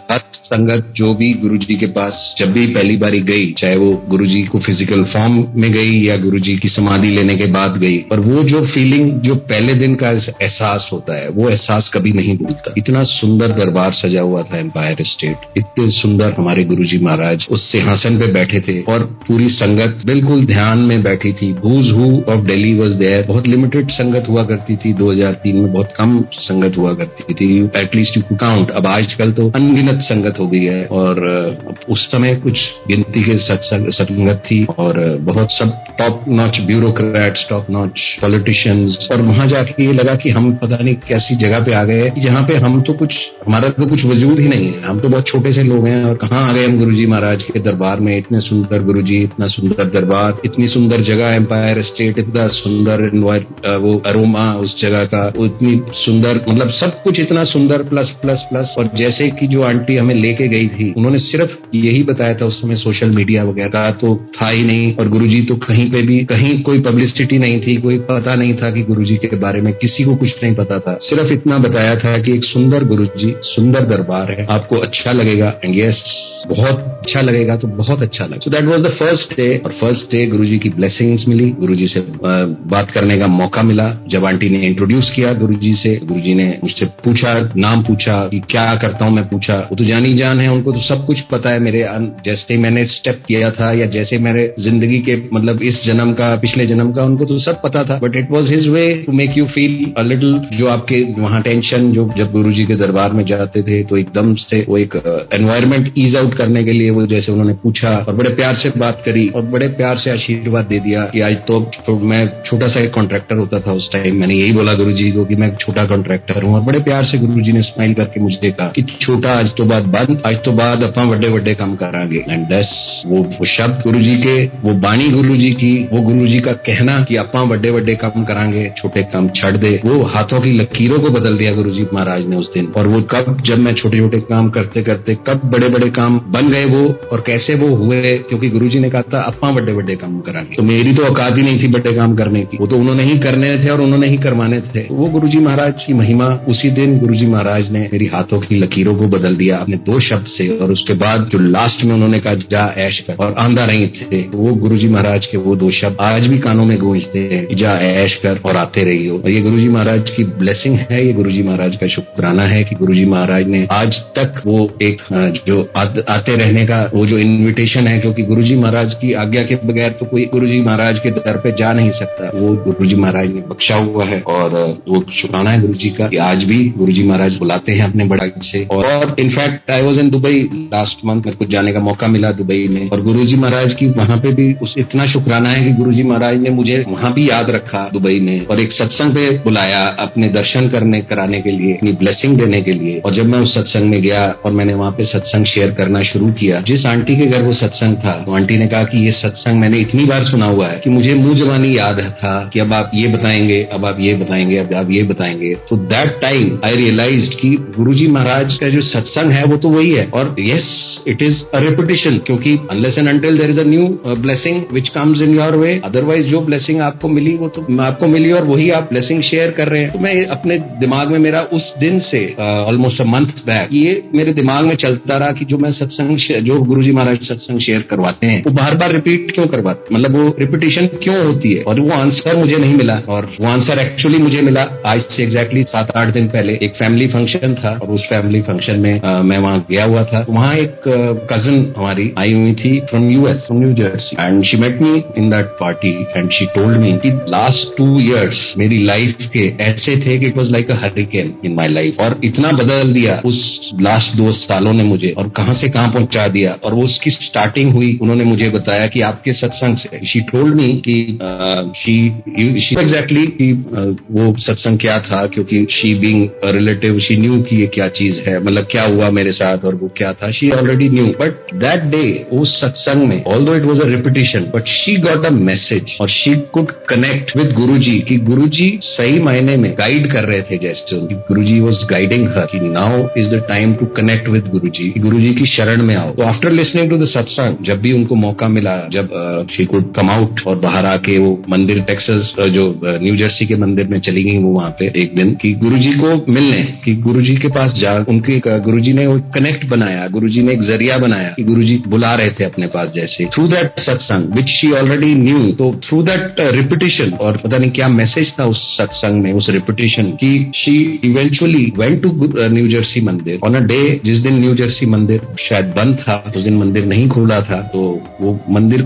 संगत जो भी गुरुजी के पास जब भी पहली बारी गई, चाहे वो गुरुजी को फिजिकल फॉर्म में गई या गुरुजी की समाधि लेने के बाद गई, और वो जो फीलिंग, जो पहले दिन का एहसास होता है, वो एहसास कभी नहीं भूलता। इतना सुंदर दरबार सजा हुआ था एम्पायर स्टेट, इतने सुंदर हमारे गुरुजी महाराज उस सिंहासन पे बैठे थे और पूरी संगत बिल्कुल ध्यान में बैठी थी। Who's who of Delhi was there. बहुत लिमिटेड संगत हुआ करती थी 2003 में, बहुत कम संगत हुआ करती थी, एटलीस्ट यू काउंट। अब आजकल तो अनगिनत संगत हो गई है और उस समय कुछ गिनती के संगत थी और बहुत सब top notch bureaucrats, top notch politicians. और वहां जाके ये लगा कि हम पता नहीं कैसी जगह पे आ गए जहाँ पे हम तो कुछ, हमारा तो कुछ वजूद ही नहीं है, हम तो बहुत छोटे से लोग हैं और कहाँ आ गए हम गुरुजी महाराज के दरबार में। इतने सुंदर गुरुजी, इतना सुंदर दरबार, इतनी सुंदर जगह एम्पायर स्टेट, इतना सुंदर वो अरोमा उस जगह का, वो इतनी सुंदर, मतलब सब कुछ इतना सुंदर प्लस प्लस प्लस। और जैसे कि जो आंटी हमें लेके गई थी उन्होंने सिर्फ यही बताया था, उस समय सोशल मीडिया वगैरह तो था ही नहीं और गुरुजी तो कहीं पे भी, कहीं कोई पब्लिसिटी नहीं थी, कोई पता नहीं था कि गुरुजी के बारे में, किसी को कुछ नहीं पता था। सिर्फ इतना बताया था कि एक सुंदर गुरुजी, सुंदर दरबार है, आपको अच्छा लगेगा। एंड यस, बहुत अच्छा लगेगा, तो बहुत अच्छा लगा। So that was the first day. और फर्स्ट डे गुरुजी की ब्लेसिंग्स मिली, गुरुजी से बात करने का मौका मिला। जब आंटी ने इंट्रोड्यूस किया गुरुजी से, गुरुजी ने मुझसे पूछा, नाम पूछा कि क्या करता हूं मैं, पूछा। वो तो जानी जान है, उनको तो सब कुछ पता है मेरे, जैसे मैंने स्टेप किया था या जैसे मेरे जिंदगी के मतलब इस जन्म का, पिछले जन्म का, उनको तो सब पता था। But it was his way to make you feel a little, जो आपके वहां टेंशन, जो जब गुरुजी के दरबार में जाते थे तो एकदम से वो एक एनवायरमेंट ईज आउट करने के लिए वो जैसे उन्होंने पूछा और बड़े प्यार से बात करी और बड़े प्यार से आशीर्वाद दे दिया कि आज तो मैं छोटा सा एक कॉन्ट्रैक्टर होता था उस टाइम। मैंने यही बोला गुरुजी को कि मैं छोटा कॉन्ट्रैक्टर हूँ और बड़े प्यार से गुरुजी ने स्माइल करके मुझे कहा कि छोटा आज तो बाद बंद, आज तो बाद अपना बड़े बड़े काम करांगे। एंड दैट्स वो शब्द गुरुजी के, वो बाणी गुरुजी की, वो गुरुजी का कहना कि अपना बड़े बड़े काम करांगे, छोटे काम छड़ दे, वो हाथों की लकीरों को बदल दिया गुरुजी महाराज ने उस दिन। और वो कब, जब मैं छोटे छोटे काम करते करते कब बड़े बड़े काम बन गए वो, और कैसे वो हुए, क्योंकि गुरुजी ने कहा था अपना बड़े बड़े काम करांगे। तो मेरी तो औकात ही नहीं थी बड़े काम करने की, वो तो उन्होंने ही करने थे और उन्होंने ही करवाने थे। वो गुरुजी महाराज की महिमा, उसी दिन गुरुजी महाराज ने मेरी हाथों की लकीरों को बदल दिया अपने 2 शब्द से। और उसके बाद जो लास्ट में उन्होंने कहा जा ऐश कर, और आंधा नहीं थे, वो गुरुजी महाराज के वो 2 शब्द आज भी कानों में गूंजते हैं, जा ऐश कर और आते रहियो। और ये गुरुजी महाराज की ब्लेसिंग है, ये गुरुजी महाराज का शुक्राना है कि गुरुजी महाराज ने आज तक वो एक जो आते रहने का वो जो इन्विटेशन है, क्योंकि गुरुजी महाराज की आज्ञा के बगैर तो कोई गुरुजी महाराज के दर पे जा नहीं सकता, वो गुरुजी महाराज ने बख्शा हुआ है। और वो शुक्राना है गुरुजी का कि आज भी गुरुजी महाराज बुलाते हैं अपने बड़ाई से। और in fact I was in Dubai last month, मेरे को जाने का मौका मिला दुबई में, और गुरुजी महाराज की वहां पे भी उस इतना शुक्राना है कि गुरुजी महाराज ने मुझे वहां भी याद रखा दुबई में, और एक सत्संग पे बुलाया अपने दर्शन कराने के लिए, अपनी ब्लेसिंग देने के लिए। और जब मैं उस सत्संग में गया और मैंने वहां पे सत्संग शेयर करना शुरू किया, जिस आंटी के घर वो सत्संग था, तो आंटी ने कहा कि ये सत्संग मैंने इतनी बार सुना हुआ है कि मुझे मुंह जबानी याद था कि अब आप ये बताएंगे, अब आप ये बताएंगे, अब आप ये बताएंगे। तो दैट टाइम आई रियलाइज्ड कि गुरुजी महाराज का जो सत्संग है वो तो वही है। और yes, it is a repetition, क्योंकि unless and until there is a new blessing which comes in your way, otherwise जो ब्लेसिंग आपको मिली वो तो आपको मिली और वही आप ब्लेसिंग शेयर कर रहे हैं। तो मैं अपने दिमाग में, मेरा उस दिन से ऑलमोस्ट अ मंथ बैक, ये मेरे दिमाग में चलता रहा कि जो मैं सत्संग, जो गुरुजी महाराज सत्संग शेयर करवाते हैं वो बार बार रिपीट क्यों करवाते, मतलब वो रिपीटिशन क्यों होती है। और वो आंसर मुझे नहीं मिला, और वो आंसर एक्चुअली मुझे मिला आज से एग्जैक्टली 7-8 दिन पहले। एक फैमिली फंक्शन था और उस फैमिली फंक्शन में मैं वहां गया हुआ था। वहां एक कजन हमारी आई हुई थी from US, from New Jersey, and she met me in that party and she told me कि लास्ट 2 years मेरी लाइफ के ऐसे थे कि it was like a hurricane in my life, और इतना बदल दिया उस लास्ट 2 सालों ने मुझे, और कहां से कहां पहुंचा दिया। और वो उसकी स्टार्टिंग हुई, उन्होंने मुझे बताया कि आपके सत्संग से, शी टोल्ड मी कि शी एग्जैक्टली कि वो सत्संग क्या था, क्योंकि she being a relative, she knew कि ये क्या चीज है, मतलब क्या हुआ मेरे साथ और वो क्या था, she already knew. But that day उस सत्संग में, although it was a repetition, but she got a message और शी कुड कनेक्ट विद गुरुजी, कि गुरुजी सही मायने में गाइड कर रहे थे, जैसे गुरुजी वाज गाइडिंग हर कि now is the time to connect with Guruji. Guruji की शरण में आओ। तो आफ्टर लिसनिंग टू द सत्संग, जब भी उनको मौका मिला, जब शी कुड कम आउट और बाहर आके वो मंदिर टेक्सास जो न्यू जर्सी के मंदिर में चली गई वो वहां पे एक दिन कि गुरुजी को मिलने, कि गुरुजी के पास जा, उनके गुरुजी ने एक कनेक्ट बनाया, गुरुजी ने एक जरिया बनाया कि गुरुजी बुला रहे थे अपने पास जैसे, थ्रू दैट सत्संग विच शी ऑलरेडी न्यू। तो थ्रू दैट रिपीटिशन, और पता नहीं क्या मैसेज था उस सत्संग में, उस रिपीटिशन की, she eventually went to New Jersey मंदिर ऑन अ डे जिस दिन न्यू जर्सी मंदिर शायद बंद था, उस दिन मंदिर नहीं खुला था। तो वो मंदिर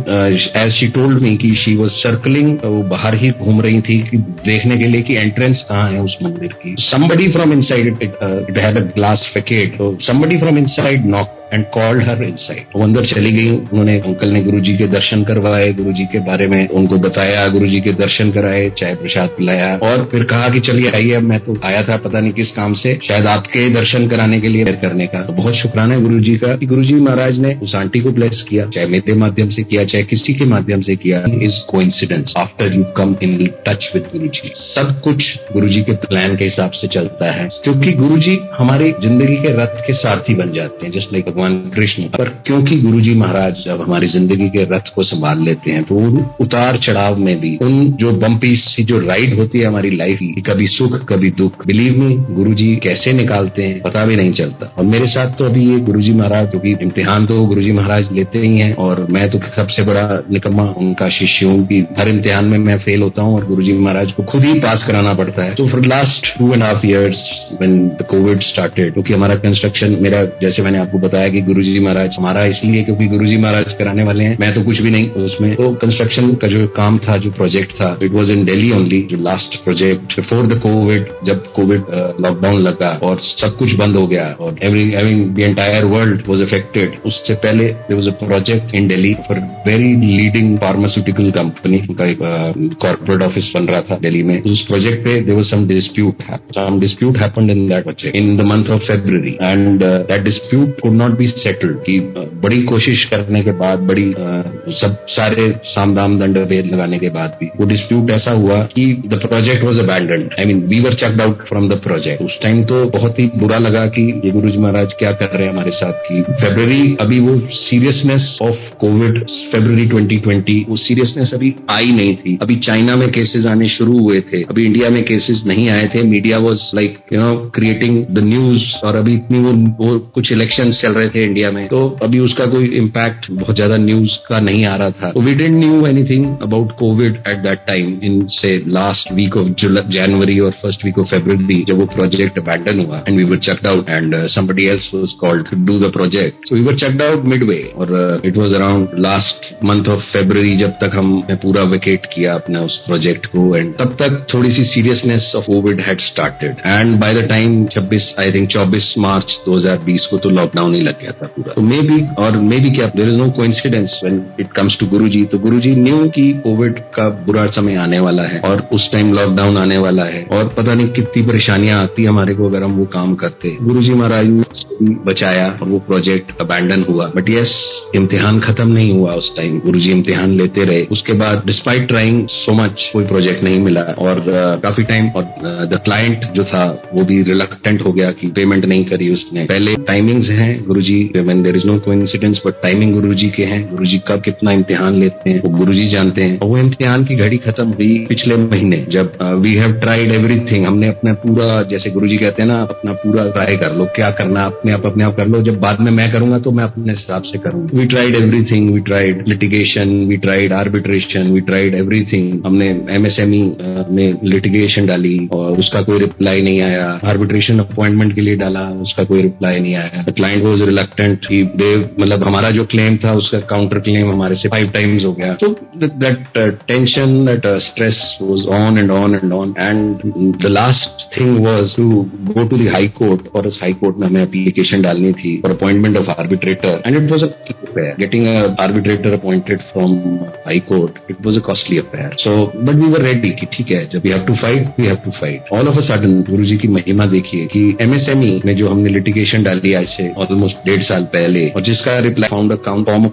एज शी टोल्ड मी कि शी वाज सर्कलिंग, वो बाहर ही घूम रही थी कि देखने के लिए कि एंट्रेंस कहाँ है उस मंदिर की। somebody from inside it had a glass facade, so somebody from inside knocked and called her inside। वो अंदर चली गई, उन्होंने अंकल ने गुरुजी के दर्शन करवाए, गुरुजी के बारे में उनको बताया, गुरुजी के दर्शन कराए, चाय प्रसाद पिलाया और फिर कहा कि चलिए आइए, अब मैं तो आया था पता नहीं किस काम से, शायद आपके दर्शन कराने के लिए करने का। तो बहुत शुक्राना है गुरुजी का कि गुरुजी महाराज ने उस आंटी को ब्लेस किया, चाहे मेरे माध्यम से किया, चाहे किसी के माध्यम से किया। Is coincidence after you come in touch with Guruji. सब कुछ गुरुजी के प्लान के हिसाब से चलता है, क्योंकि गुरुजी हमारी जिंदगी के रथ के सारथी बन जाते हैं, जस्ट लाइक भगवान कृष्ण। पर क्योंकि गुरुजी महाराज जब हमारी जिंदगी के रथ को संभाल लेते हैं तो उतार चढ़ाव में भी, उन जो बम्पी सी जो राइड होती है हमारी लाइफ की, कभी सुख कभी दुख, बिलीव मी गुरुजी कैसे निकालते हैं पता भी नहीं चलता। और मेरे साथ तो अभी ये गुरुजी महाराज, क्योंकि इम्तिहान तो गुरुजी महाराज लेते ही हैं और मैं तो सबसे बड़ा निकम्मा उनका शिष्य हूँ कि हर इम्तिहान में मैं फेल होता हूँ और गुरुजी महाराज को खुद ही पास कराना पड़ता है। तो for last 2.5 years when the Covid started, क्योंकि हमारा कंस्ट्रक्शन, मेरा जैसे मैंने आपको बताया कि गुरुजी महाराज हमारा इसलिए क्योंकि गुरुजी महाराज कराने वाले हैं, मैं तो कुछ भी नहीं उसमें। तो कंस्ट्रक्शन का जो काम था, जो प्रोजेक्ट था, it was in Delhi only, जो last project before the covid, जब कोविड लॉकडाउन लगा और सब कुछ बंद हो गया और the entire world was affected, उससे पहले there was a project in Delhi for very leading pharmaceutical company का एक कॉर्पोरेट ऑफिस बन रहा था दिल्ली में। उस प्रोजेक्ट पे there was some dispute happened in that project in the month of February and that dispute could not be settled. कि बड़ी कोशिश करने के बाद, बड़ी सब सारे साम दाम दंड भेद लगाने के बाद भी वो डिस्प्यूट ऐसा हुआ कि the project was abandoned. I mean we were checked out from the project. उस टाइम तो बहुत ही बुरा लगा कि ये गुरुजी महाराज क्या कर रहे हैं हमारे साथ। की फरवरी, अभी वो सीरियसनेस ऑफ कोविड February 2020, वो सीरियसनेस अभी आई नहीं थी। अभी चाइना में केसेस आने शुरू हुए थे, अभी इंडिया में केसेस नहीं आए थे। Media was like creating the news, और अभी इतनी वो कुछ इलेक्शंस चल रहे थे इंडिया में, तो अभी उसका कोई इम्पैक्ट बहुत ज्यादा न्यूज का नहीं आ रहा था। तो we didn't knew anything about Covid at that time in से लास्ट वीक ऑफ जनवरी और फर्स्ट वीक ऑफ February, जब वो प्रोजेक्ट अबैंडन हुआ and we were checked out and somebody else was called to do the project. So we were checked out midway, और it was around last month of February जब तक हमने पूरा वेकेट किया अपना उस प्रोजेक्ट को, एंड तब तक थोड़ी सी seriousness of covid had started and by the time 24 March 2020 को तो लॉकडाउन ही लग गया था पूरा। तो मे बी क्या, there is no coincidence when it comes to Guruji. तो गुरुजी न्यू कि कोविड का बुरा समय आने वाला है और उस टाइम लॉकडाउन आने वाला है और पता नहीं कितनी परेशानियां आती हमारे को अगर हम वो काम करते। गुरुजी महाराज ने बचाया और वो प्रोजेक्ट अबैंडन हुआ। बट यस, इम्तिहान खत्म नहीं हुआ उस टाइम, गुरुजी इम्तिहान लेते रहे। उसके बाद डिस्पाइट ट्राइंग सो मच, कोई प्रोजेक्ट नहीं मिला और काफी टाइम, और द क्लाइंट जो था वो भी रिलक्टेंट हो गया कि पेमेंट नहीं करी उसने। पहले टाइमिंग्स हैं Guruji, when there is no coincidence, but timing Guruji के हैं। गुरुजी कब कितना इम्तिहान लेते हैं वो गुरुजी जानते हैं। और वो इम्तिहान की घड़ी खत्म हुई पिछले महीने, जब वी हैव ट्राइड एवरीथिंग। हमने अपना पूरा, जैसे गुरुजी कहते हैं ना, अपना पूरा ट्राई कर लो, क्या करना अपने आप कर लो, जब बाद में मैं करूंगा तो मैं अपने हिसाब से करूंगा। We tried everything, we tried litigation, we tried arbitration, we tried everything. हमने MSME में लिटिगेशन डाली और उसका कोई रिप्लाई नहीं आया। आर्बिट्रेशन अपॉइंटमेंट के लिए डाला, उसका कोई रिप्लाई नहीं आया। क्लाइंट वाज रिलक्टेंट कि दे, मतलब हमारा जो क्लेम था उसका काउंटर क्लेम हमारे से 5 times हो गया। तो that tension, that stress was on and on and on, and the last thing was to go to the high court. और उस हाई कोर्ट में हमें एप्लीकेशन डालनी थी for appointment of arbitrator, and it was a affair. Getting a arbitrator appointed from High Court, it was a costly affair. So, but we were ready कि ठीक है, जब we have to fight, we have to fight. All of a sudden, गुरुजी की महिमा देखिए कि MSME में जो हमने litigation डाली आज से almost 1.5 साल पहले, और जिसका reply found a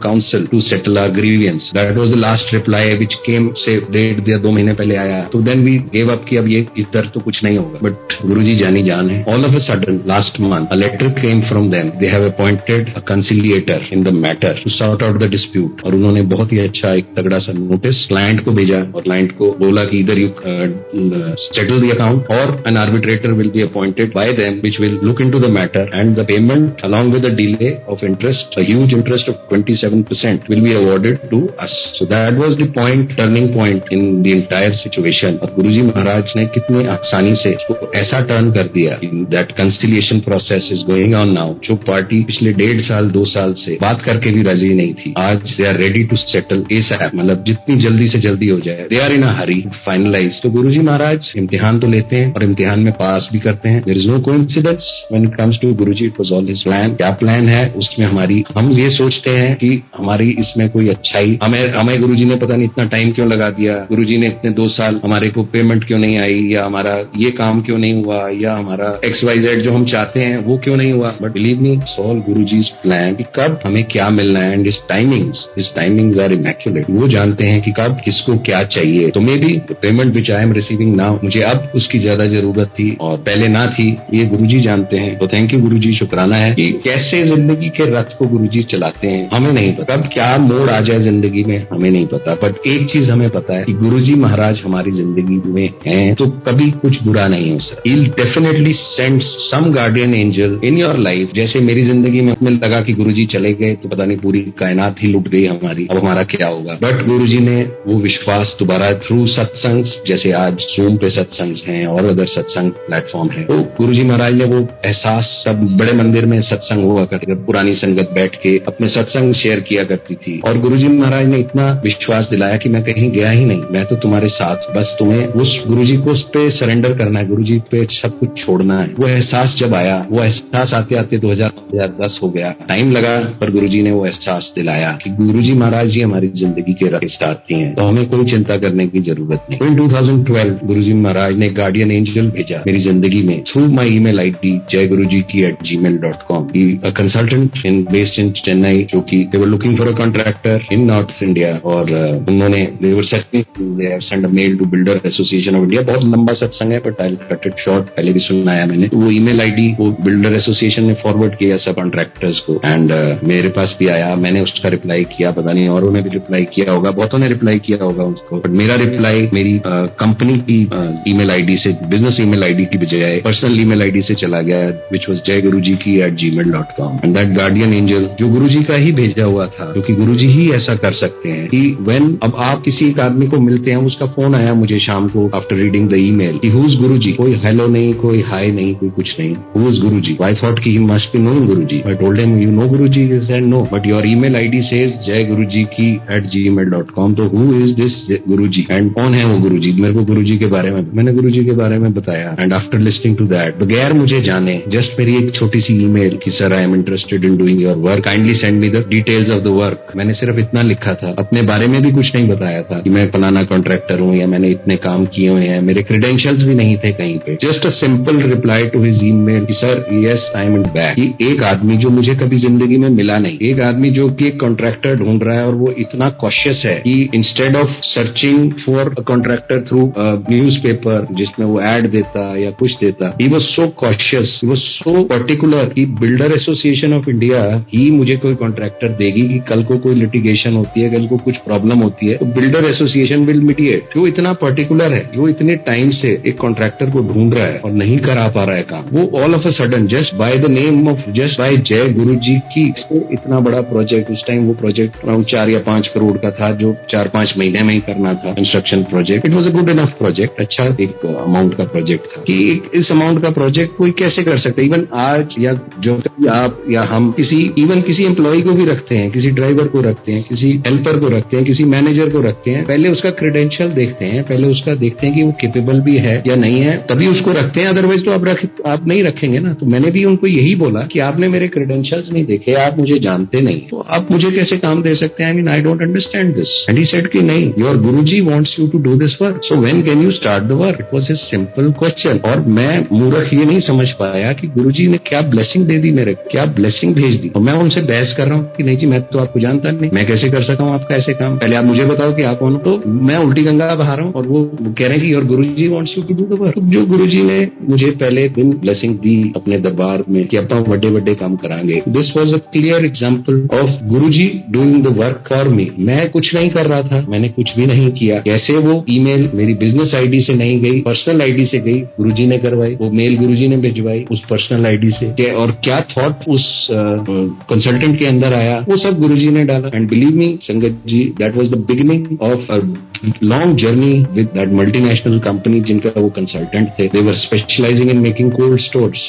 council to settle our grievances, that was the last reply which came से 1.5 महीने पहले आया। तो देन वी गेव अप कि अब ये इधर तो कुछ नहीं होगा। बट गुरुजी जानी जान है। All of a sudden last month a letter came from them, they have appointed a conciliator in the matter to sort out the dispute. और उन्होंने बहुत ही अच्छा एक तगड़ा सा नोटिस क्लाइंट को भेजा और क्लाइंट को बोला कि इधर यू सेटल द अकाउंट और N arbitrator will be appointed by them which will look into the matter, and the payment along with the delay of interest, a huge interest of 27% will be awarded to us. So that was the turning point in the entire situation. और गुरुजी महाराज ने कितनी आसानी से उसको ऐसा टर्न कर दिया। That conciliation process is going on now. जो पार्टी पिछले 1.5 साल 2 साल से बात करके भी राजी नहीं थी, आज they are ready to settle ASAP, मतलब जितनी जल्दी से जल्दी हो जाए। They are in a hurry to finalize. तो गुरुजी महाराज इम्तिहान तो लेते हैं और इम्तिहान में पास भी करते हैं। There is no coincidence when it comes to Guruji, it was all his plan। क्या प्लान है उसमें हमारी, हम ये सोचते हैं कि हमारी इसमें कोई अच्छाई, हमें गुरुजी ने पता नहीं इतना टाइम क्यों लगा दिया, गुरुजी ने इतने 2 साल हमारे को पेमेंट क्यों नहीं आई, या हमारा ये काम क्यों नहीं हुआ, या हमारा XYZ जो हम चाहते हैं वो क्यों नहीं हुआ। But believe me, all Guruji's plan कि कब हमें क्या मिलना है, एंड इस टाइमिंग्स आर इमैक्युलेट। वो जानते हैं कि कब किसको क्या चाहिए। तो मे be the payment which I am receiving now, मुझे अब उसकी ज्यादा जरूरत थी और पहले ना थी, ये गुरुजी जानते हैं। तो थैंक यू गुरुजी, शुक्राना है कि कैसे जिंदगी के रथ को गुरुजी चलाते हैं। हमें नहीं पता कब क्या मोड़ आ जाए जिंदगी में, हमें नहीं पता। बट एक चीज हमें पता है कि गुरुजी महाराज हमारी जिंदगी में हैं तो कभी कुछ बुरा नहीं हो सकता। He'll definitely send some guardian angel in your life। जैसे मेरी जिंदगी में हमें लगा कि गुरुजी चले गए तो पता नहीं पूरी कायनात ही लुट गई हमारी, अब हमारा क्या होगा। बट गुरुजी ने वो विश्वास दोबारा थ्रू सत्संग, जैसे आज Zoom पे सत्संग हैं और अदर सत्संग प्लेटफॉर्म है, तो गुरुजी महाराज ने वो एहसास, सब बड़े मंदिर में सत्संग हुआ करते, पुरानी संगत बैठ के अपने सत्संग शेयर किया करती थी, और गुरुजी महाराज ने इतना विश्वास दिलाया कि मैं कहीं गया ही नहीं, मैं तो तुम्हारे साथ, बस तुम्हें उस गुरुजी को उस पे सरेंडर करना है, गुरुजी पे सब कुछ छोड़ना है। वो एहसास जब आया, वो एहसास आते आते 2010 हो गया, टाइम लगा, पर गुरुजी ने वो एहसास दिलाया कि गुरुजी महाराज जी हमारी जिंदगी के साथी हैं, तो हमें कोई चिंता करने की जरूरत नहीं। तो इन 2012 गुरुजी महाराज ने गार्डियन एंजल भेजा मेरी जिंदगी में through my email ID jayguruji@gmail.com। A consultant based in Chennai, जो कि they were looking for a contractor in North India, और उन्होंने they have sent a mail to Builder Association of India। बहुत लंबा सत्संग है but I'll cut it short, पहले भी सुनाया मैंने। तो वो ईमेल ID वो Builder Association ने फॉरवर्ड किया सब कॉन्ट्रैक्टर्स को, एंड मेरे पास भी आया, मैंने उसका रिप्लाई किया, पता नहीं औरों ने भी रिप्लाई किया होगा, बहुतों ने रिप्लाई किया होगा उसको, बट मेरा रिप्लाई मेरी कंपनी की ईमेल ID से, बिजनेस ईमेल ID की बजाय पर्सनल ईमेल ID से चला गया, which was jayguruji@gmail.com। And that guardian angel जो गुरुजी का ही भेजा हुआ था, क्योंकि गुरुजी ही ऐसा कर सकते हैं कि व्हेन, अब आप किसी एक आदमी को मिलते हैं, उसका फोन आया मुझे शाम को आफ्टर रीडिंग द ईमेल कि हु इज गुरुजी, कोई हेलो नहीं, कोई हाय नहीं, कोई कुछ नहीं, who is Guruji. I thought कि he must be knowing Guruji. I told him you know Guruji? He said no, but your email ID says jayguruji@gmail.com। तो who is this Guruji and कौन है वो गुरुजी? मेरे को गुरुजी के बारे में, मैंने गुरुजी के बारे में बताया, and after listening to that, बगैर मुझे जाने, जस्ट मेरी एक छोटी सी ईमेल कि sir I am interested in doing your work, kindly send me the details of the work. मैंने सिर्फ इतना लिखा था, अपने बारे में भी कुछ नहीं बताया था कि मैं फलाना कॉन्ट्रैक्टर हूँ या मैंने इतने काम किए हुए हैं, मेरे क्रेडेंशियल्स भी नहीं थे कहीं पे। Just a simple reply to his email कि sir yes I am in back. एक आदमी जो मुझे कभी जिंदगी में मिला नहीं, एक आदमी जो कि एक कॉन्ट्रैक्टर ढूंढ रहा है और वो इतना कॉशियस है कि instead of searching for a contractor through newspaper जिसमें वो एड देता या कुछ देता, he was so cautious, he was so particular कि बिल्डर एसोसिएशन ऑफ इंडिया ही मुझे कोई कॉन्ट्रैक्टर देगी कि कल को कोई लिटिगेशन होती है, कल को कुछ प्रॉब्लम होती है तो बिल्डर एसोसिएशन विल मीडिएट। जो इतना पर्टिकुलर है, जो इतने टाइम से एक कॉन्ट्रैक्टर को ढूंढ रहा है और नहीं करा पा रहा है काम, वो all of a sudden just by the name of, just by जय गुरुजी की इतना बड़ा प्रोजेक्ट, उस टाइम वो प्रोजेक्ट अराउंड 4 या 5 करोड़ का था, जो 4-5 महीने में ही करना था, construction project. It was a good enough project, अच्छा एक अमाउंट का प्रोजेक्ट था कि इस अमाउंट का प्रोजेक्ट कोई कैसे कर सकता है। इवन आज या जो आप या हम किसी एम्प्लॉय को भी रखते हैं, किसी ड्राइवर को रखते हैं, किसी हेल्पर को रखते हैं, किसी मैनेजर को रखते हैं, पहले उसका क्रेडेंशियल देखते हैं, पहले उसका देखते हैं कि वो केपेबल भी है या नहीं है, तभी उसको रखते हैं, अदरवाइज तो आप नहीं रखेंगे ना। तो मैंने भी उनको यही बोला कि आपने मेरे क्रेडेंशियल्स नहीं देखे, आप मुझे जानते नहीं, तो आप मुझे कैसे काम दे सकते हैं? I mean I don't understand this. And he said कि नहीं, your Guruji wants you to do this work, so when can you start the work? It was his simple question. और मैं मूर्ख ये नहीं समझ पाया कि गुरुजी ने क्या ब्लेसिंग दे दी मेरे, क्या क्या ब्लेसिंग भेज दी। और मैं उनसे बहस कर रहा हूँ कि नहीं जी मैं तो आपको जानता नहीं, मैं कैसे कर सकता हूँ आपका ऐसे काम, पहले आप मुझे बताओ कि आप कौन हो। तो मैं उल्टी गंगा बहा रहा हूँ और वो कह रहे हैं कि your Guruji wants you to do the work. जो गुरुजी ने मुझे पहले दिन ब्लेसिंग दी अपने दरबार में कि अपना बड़े बड़े काम करांगे, this was a clear example of Guruji doing the work for me. मैं कुछ नहीं कर रहा था, मैंने कुछ भी नहीं किया। कैसे वो ईमेल मेरी बिजनेस आईडी से नहीं गई, पर्सनल आईडी से गई, गुरुजी ने करवाई। वो मेल गुरुजी ने भिजवाई उस पर्सनल आईडी से। और क्या थॉट उस कंसल्टेंट के अंदर आया, वो सब गुरुजी ने डाला। And believe me sangat ji, that was the beginning of a long journey with that multinational company जिनका वो कंसल्टेंट थे। They were specialising in making cold stores,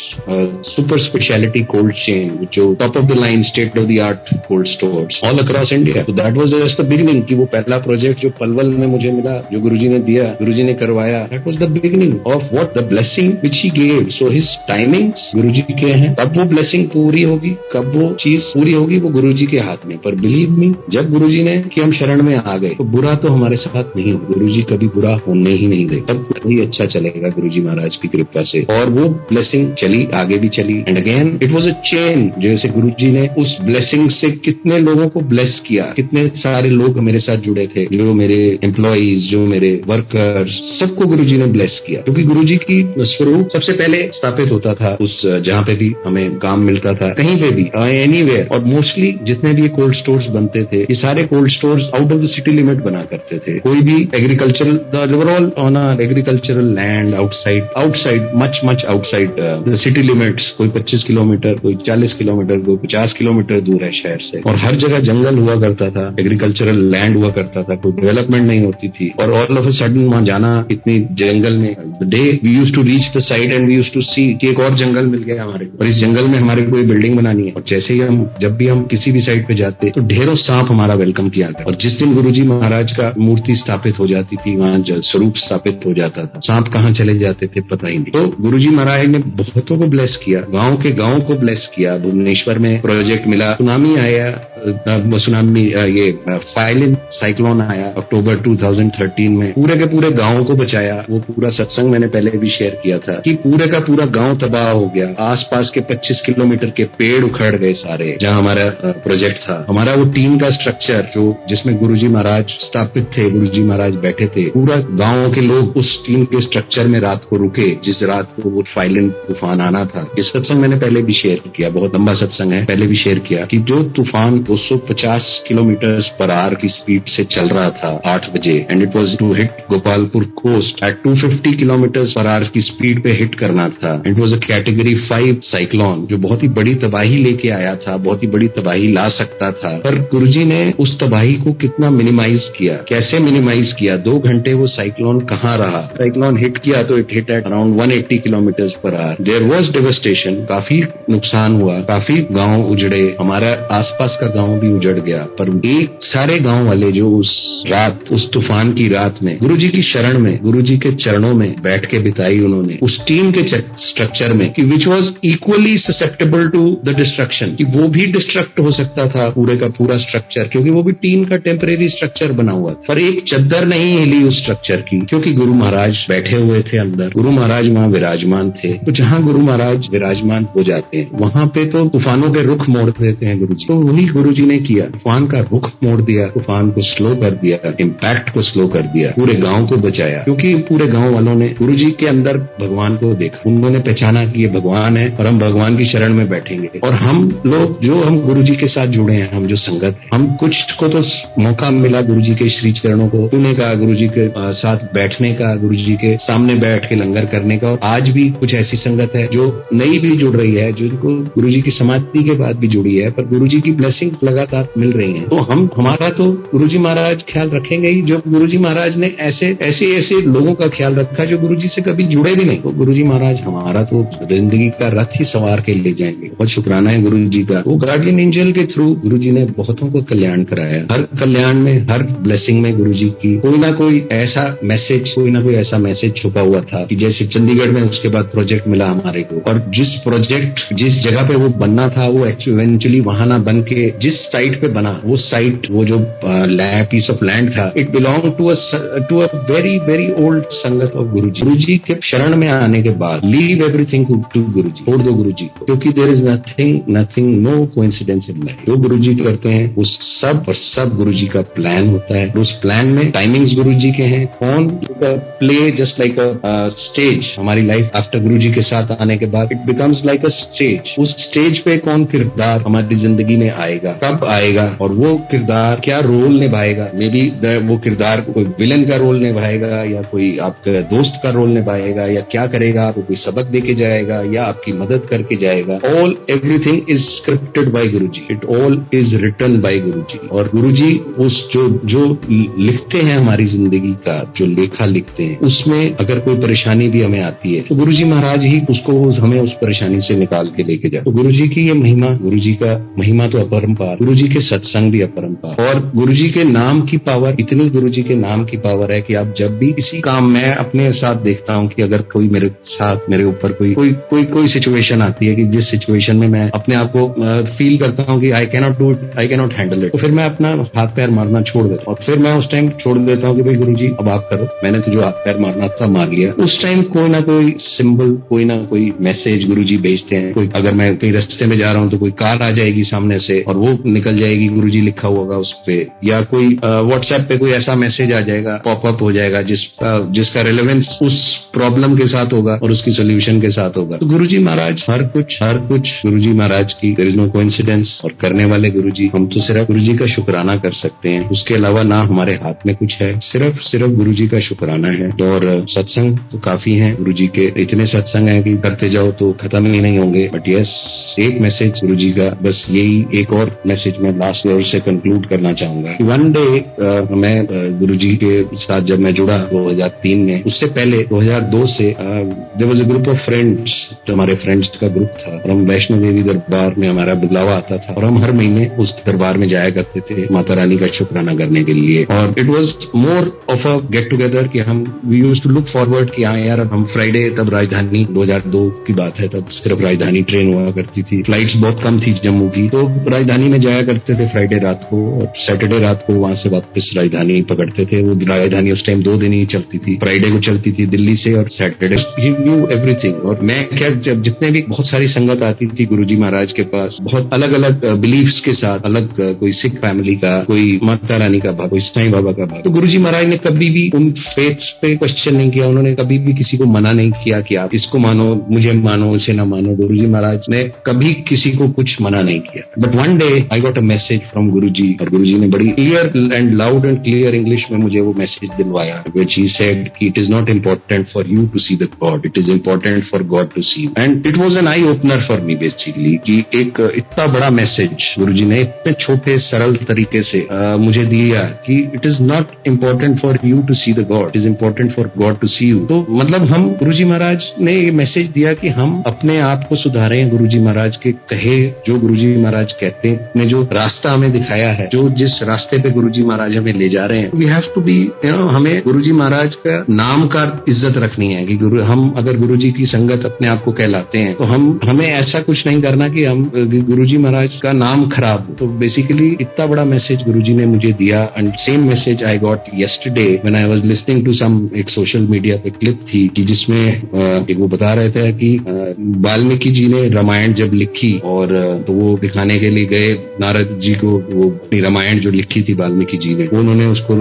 super speciality cold chain, जो top of the line state of the art cold stores all across India. तो that was just the beginning कि वो पहला प्रोजेक्ट जो पलवल में मुझे मिला, जो गुरुजी ने दिया, गुरुजी ने करवाया, that was the beginning of what the blessing which he gave. So his timings Guruji के हैं, कब वो ब्लेसिंग पूरी होगी, कब वो चीज पूरी होगी, वो गुरुजी के हाथ में। पर बिलीव मी, जब गुरुजी ने कि हम शरण में आ गए तो बुरा तो हमारे साथ नहीं हो, गुरुजी कभी बुरा होने ही नहीं दे, तब कभी अच्छा चलेगा गुरुजी महाराज की कृपा से। और वो ब्लेसिंग चली, आगे भी चली। And again it was a chain, जैसे गुरुजी ने उस ब्लेसिंग से कितने लोगों को ब्लेस किया, कितने सारे लोग मेरे साथ जुड़े थे, जो मेरे एम्प्लॉइज, जो मेरे वर्कर्स, सबको गुरुजी ने ब्लेस किया। क्योंकि गुरुजी की स्वरूप सबसे पहले स्थापित होता था उस जहाँ पे भी हमें काम मिलता था, कहीं पे भी, एनीवेयर। और मोस्टली जितने भी कोल्ड स्टोर्स बनते थे, ये सारे cold stores out of the city limit बना करते थे। कोई भी agricultural, the overall on a agricultural land outside much outside the city limits, कोई 25 किलोमीटर, कोई 40 किलोमीटर, कोई 50 किलोमीटर दूर है शहर से। और हर जगह जंगल हुआ करता था, एग्रीकल्चरल लैंड हुआ करता था, कोई डेवलपमेंट नहीं होती थी। और ऑल ऑफ अ सडन वहां जाना इतनी जंगल में, the day we used to reach the site and we used to see कि एक और जंगल मिल गया हमारे को, और इस जंगल में हमारे को बिल्डिंग बनानी है। और जैसे ही जब भी हम किसी भी साइट पे जाते तो ढेरों सांप हमारा वेलकम किया था। और जिस दिन गुरुजी महाराज का मूर्ति स्थापित हो जाती थी, वहां स्वरूप स्थापित हो जाता था, सांप कहाँ चले जाते थे पता ही नहीं। तो गुरुजी महाराज ने बहुतों को ब्लेस किया, गांव के गांव को ब्लेस किया। भुवनेश्वर में प्रोजेक्ट मिला, सुनामी आया, ये फाइलिन साइक्लोन आया अक्टूबर 2013 में, पूरे के पूरे गांव को बचाया। वो पूरा सत्संग मैंने पहले भी शेयर किया था कि पूरे का पूरा गांव तबाह हो गया, आसपास के 25 किलोमीटर के पेड़ उखड़ गए सारे, जहां हमारा प्रोजेक्ट था। हमारा वो टीम का स्ट्रक्चर जो जिसमें गुरुजी महाराज स्थापित थे, गुरुजी महाराज बैठे थे, पूरा गांव के लोग उस टीम के स्ट्रक्चर में रात को रुके जिस रात को वो फाइलिन तूफान आना था। इस सत्संग मैंने पहले भी शेयर किया, बहुत लंबा सत्संग है, पहले भी शेयर किया कि जो तूफान 250 किलोमीटर पर आवर की स्पीड से चल रहा था 8 बजे, and it was to hit Gopalpur coast at 250 kilometre per hour की स्पीड पे हिट करना था। It was a category 5 cyclone जो बहुत ही बड़ी तबाही लेके आया था, बहुत ही बड़ी तबाही ला सकता था। पर गुरुजी ने उस तबाही को कितना मिनिमाइज किया, कैसे मिनिमाइज किया। 2 घंटे वो साइक्लोन कहाँ रहा, साइक्लोन हिट किया तो it hit at around 180 kilometre per hour. There was devastation, काफी नुकसान हुआ, काफी गांव उजड़े, हमारा आसपास का गांव भी उजड़ गया। पर एक सारे गांव वाले जो उस रात, उस तूफान की रात में गुरुजी की शरण में, गुरुजी के चरणों में बैठ के बिताई उन्होंने, उस टीम के स्ट्रक्चर में, कि which was equally susceptible to the destruction, कि वो भी डिस्ट्रक्ट हो सकता था पूरे का पूरा स्ट्रक्चर, क्योंकि वो भी टीम का टेम्परेरी स्ट्रक्चर बना हुआ था। पर एक चद्दर नहीं हिली उस स्ट्रक्चर की, क्योंकि गुरु महाराज बैठे हुए थे अंदर, गुरु महाराज वहां विराजमान थे। तो जहां गुरु महाराज विराजमान हो जाते हैं वहां पे तो तूफानों के रुख मोड़ देते हैं गुरुजी। तो वही गुरुजी ने किया, तूफान का रुख मोड़ दिया, तूफान को स्लो कर दिया, इम्पैक्ट को स्लो कर दिया, पूरे गांव को बचाया। क्योंकि पूरे गांव वालों ने गुरुजी के अंदर भगवान को देखा, उन्होंने पहचाना कि ये भगवान है और हम भगवान की शरण में बैठेंगे। और हम लोग जो हम गुरुजी के साथ जुड़े हैं, हम जो संगत है, हम कुछ को तो मौका मिला गुरुजी के श्री चरणों को छूने का, गुरुजी के साथ बैठने का, गुरुजी के सामने बैठ के लंगर करने का। और आज भी कुछ ऐसी संगत है जो नई भी जुड़ रही है, जिनको गुरुजी की समाधि के बाद भी जुड़ी है, पर गुरुजी की ब्लेसिंग लगातार मिल रही है। तो हमारा तो गुरुजी महाराज ख्याल रखेंगे ही, जो गुरुजी महाराज ने ऐसे लोगों का ख्याल रखा जो गुरुजी से कभी जुड़े भी नहीं। तो गुरुजी महाराज हमारा तो जिंदगी का रथ ही सवार के ले जाएंगे। बहुत शुक्राना है गुरुजी का। वो गार्डियन एंजल के थ्रू गुरुजी ने बहुतों को कल्याण कराया। हर कल्याण में, हर ब्लेसिंग में गुरुजी गुरुजी की कोई ना कोई ऐसा मैसेज छुपा हुआ था कि जैसे चंडीगढ़ में उसके बाद प्रोजेक्ट मिला हमारे को, और जिस जगह पे वो बनना था वो इवेंचुअली वहां ना बन के जिस साइट पे बना, वो साइट, वो जो पीस ऑफ लैंड था, it belong to a very very old संगत ऑफ गुरुजी। गुरुजी के शरण में आने के बाद लीव एवरीथिंग टू गुरुजी, छोड़ दो गुरुजी को, क्योंकि there is nothing no coincidence in life. जो गुरुजी करते हैं वो सब गुरुजी का प्लान होता है। उस प्लान में टाइमिंग्स गुरुजी के हैं, कौन प्ले जस्ट लाइक अ स्टेज। हमारी लाइफ आफ्टर गुरुजी के साथ आने के बाद it becomes like a stage. उस स्टेज पे कौन किरदार हमारी जिंदगी में आएगा, कब आएगा, और वो किरदार क्या रोल निभाएगा। मे बी वो किरदार कोई विलन का रोल निभाएगा, या कोई आपके दोस्त का रोल निभाएगा, या क्या करेगा, आपको कोई सबक देके जाएगा, या आपकी मदद करके जाएगा। All everything is scripted by Guruji, it all is written by Guruji. और गुरुजी उस जो लिखते हैं हमारी जिंदगी का, जो लेखा लिखते हैं, उसमें अगर कोई परेशानी भी हमें आती है तो गुरुजी महाराज ही हमें उस परेशानी से निकाल के लेके जाए। तो गुरुजी की ये महिमा, गुरुजी का महिमा तो अपरंपार, गुरुजी के सत्संग भी अपरंपार, और गुरुजी के नाम की पावर, इतनी गुरुजी के नाम की पावर है कि आप जब भी किसी काम, मैं अपने साथ देखता हूं कि अगर कोई मेरे ऊपर कोई सिचुएशन आती है कि जिस सिचुएशन में मैं अपने आप को फील करता हूं कि I cannot do it, I cannot handle it, तो फिर मैं अपना हाथ पैर मारना छोड़ देता हूं, और फिर मैं उस टाइम छोड़ देता हूं कि भाई गुरुजी अब आप करो, मैंने तो जो हाथ पैर मारना था मार लिया। उस टाइम कोई ना कोई सिंबल, कोई ना कोई मैसेज गुरुजी भेजते हैं। कोई, अगर मैं कहीं रास्ते में जा रहा हूं तो कोई कार आ जाएगी सामने से और वो निकल जाएगी, गुरुजी लिखा होगा उस पे, या कोई व्हाट्सएप पे कोई ऐसा मैसेज आ जाएगा, पॉपअप हो जाएगा जिसका रिलेवेंस उस प्रॉब्लम के साथ होगा और उसकी सोल्यूशन के साथ होगा। तो गुरुजी महाराज हर कुछ गुरुजी महाराज की, देयर इज नो कोइंसिडेंस। और करने वाले गुरुजी, हम तो सिर्फ गुरुजी का शुक्राना कर सकते हैं, उसके अलावा ना हमारे हाथ में कुछ है, सिर्फ गुरुजी का शुक्राना है। और सत्संग तो काफी है गुरुजी के, इतने सत्संग है कि करते जाओ तो खत्म ही नहीं होंगे। बट यस, एक मैसेज गुरुजी का, बस यही एक और मैसेज मैं लास्ट ईयर से कंक्लूड करना चाहूंगा। वन डे मैं गुरुजी के साथ जब मैं जुड़ा 2003 में, उससे पहले 2002 से there was a group of friends, तो हमारे फ्रेंड्स का ग्रुप था, और हम वैष्णो देवी दरबार में हमारा बुलावा आता था, और हम हर महीने उस दरबार में जाया करते थे माता रानी का शुक्राना करने के लिए। और it was more of a get together कि हम we used to look forward कि हाँ यार, अब हम फ्राइडे, तब राजधानी 2002 की बात है, तब सिर्फ राजधानी ट्रेन हुआ करती थी, फ्लाइट्स बहुत कम थी जम्मू की, तो राजधानी में जाया करते थे फ्राइडे रात को, और सैटरडे रात को वहां से वापस राजधानी पकड़ते थे। वो राजधानी उस टाइम 2 दिन ही चलती थी, फ्राइडे को चलती थी दिल्ली से, और सैटरडे ही न्यू एवरीथिंग। और मैं क्या, जब जितने भी बहुत सारी संगत आती थी गुरुजी महाराज के पास, बहुत अलग अलग बिलीफ्स के साथ, अलग कोई सिख फैमिली का, कोई माता रानी का भाग, कोई साईं बाबा का भाग, तो गुरुजी महाराज ने कभी भी उन फेथ्स पे क्वेश्चन नहीं किया, उन्होंने कभी भी किसी को मना नहीं किया कि आप इसको मानो, मुझे मानो, इसे ना मानो। गुरुजी महाराज ने कभी किसी को कुछ मना नहीं किया। But one day I got a message from Guruji, और गुरुजी ने बड़ी clear and loud and clear English में मुझे वो मैसेज दिलवाया, व्हिच ही सेड कि it is not important for you to see the god, it is important for god to see. And it was an eye opener for me basically, कि एक इतना बड़ा मैसेज गुरुजी ने इतने छोटे सरल तरीके से मुझे दिया कि it is not important for you to see the god, it is important for god to see you. तो मतलब हम, गुरुजी महाराज ने ये मैसेज दिया कि हम अपने आप को सुधारें, गुरुजी महाराज के कहे, जो गुरुजी महाराज कहते हैं, ने जो रास्ता हमें दिखाया है, जो जिस रास्ते पे गुरुजी महाराज हमें ले जा रहे हैं, वी हैव टू बी, हमें गुरुजी महाराज का नाम का इज्जत रखनी है कि हम अगर गुरुजी की संगत अपने आप को कहलाते हैं तो हमें ऐसा कुछ नहीं करना कि हम गुरुजी महाराज का नाम खराब हो। तो बेसिकली इतना बड़ा मैसेज गुरुजी ने मुझे दिया। And same message I got yesterday when I was listening to some, एक सोशल मीडिया पे क्लिप थी कि जिसमें एक वो बता रहे थे कि वाल्मीकि जी ने रामायण जब लिखी, और तो वो दिखाने के लिए गए नारद जी को, वो अपनी रामायण जो लिखी थी वाल्मीकि जी ने, उन्होंने उसको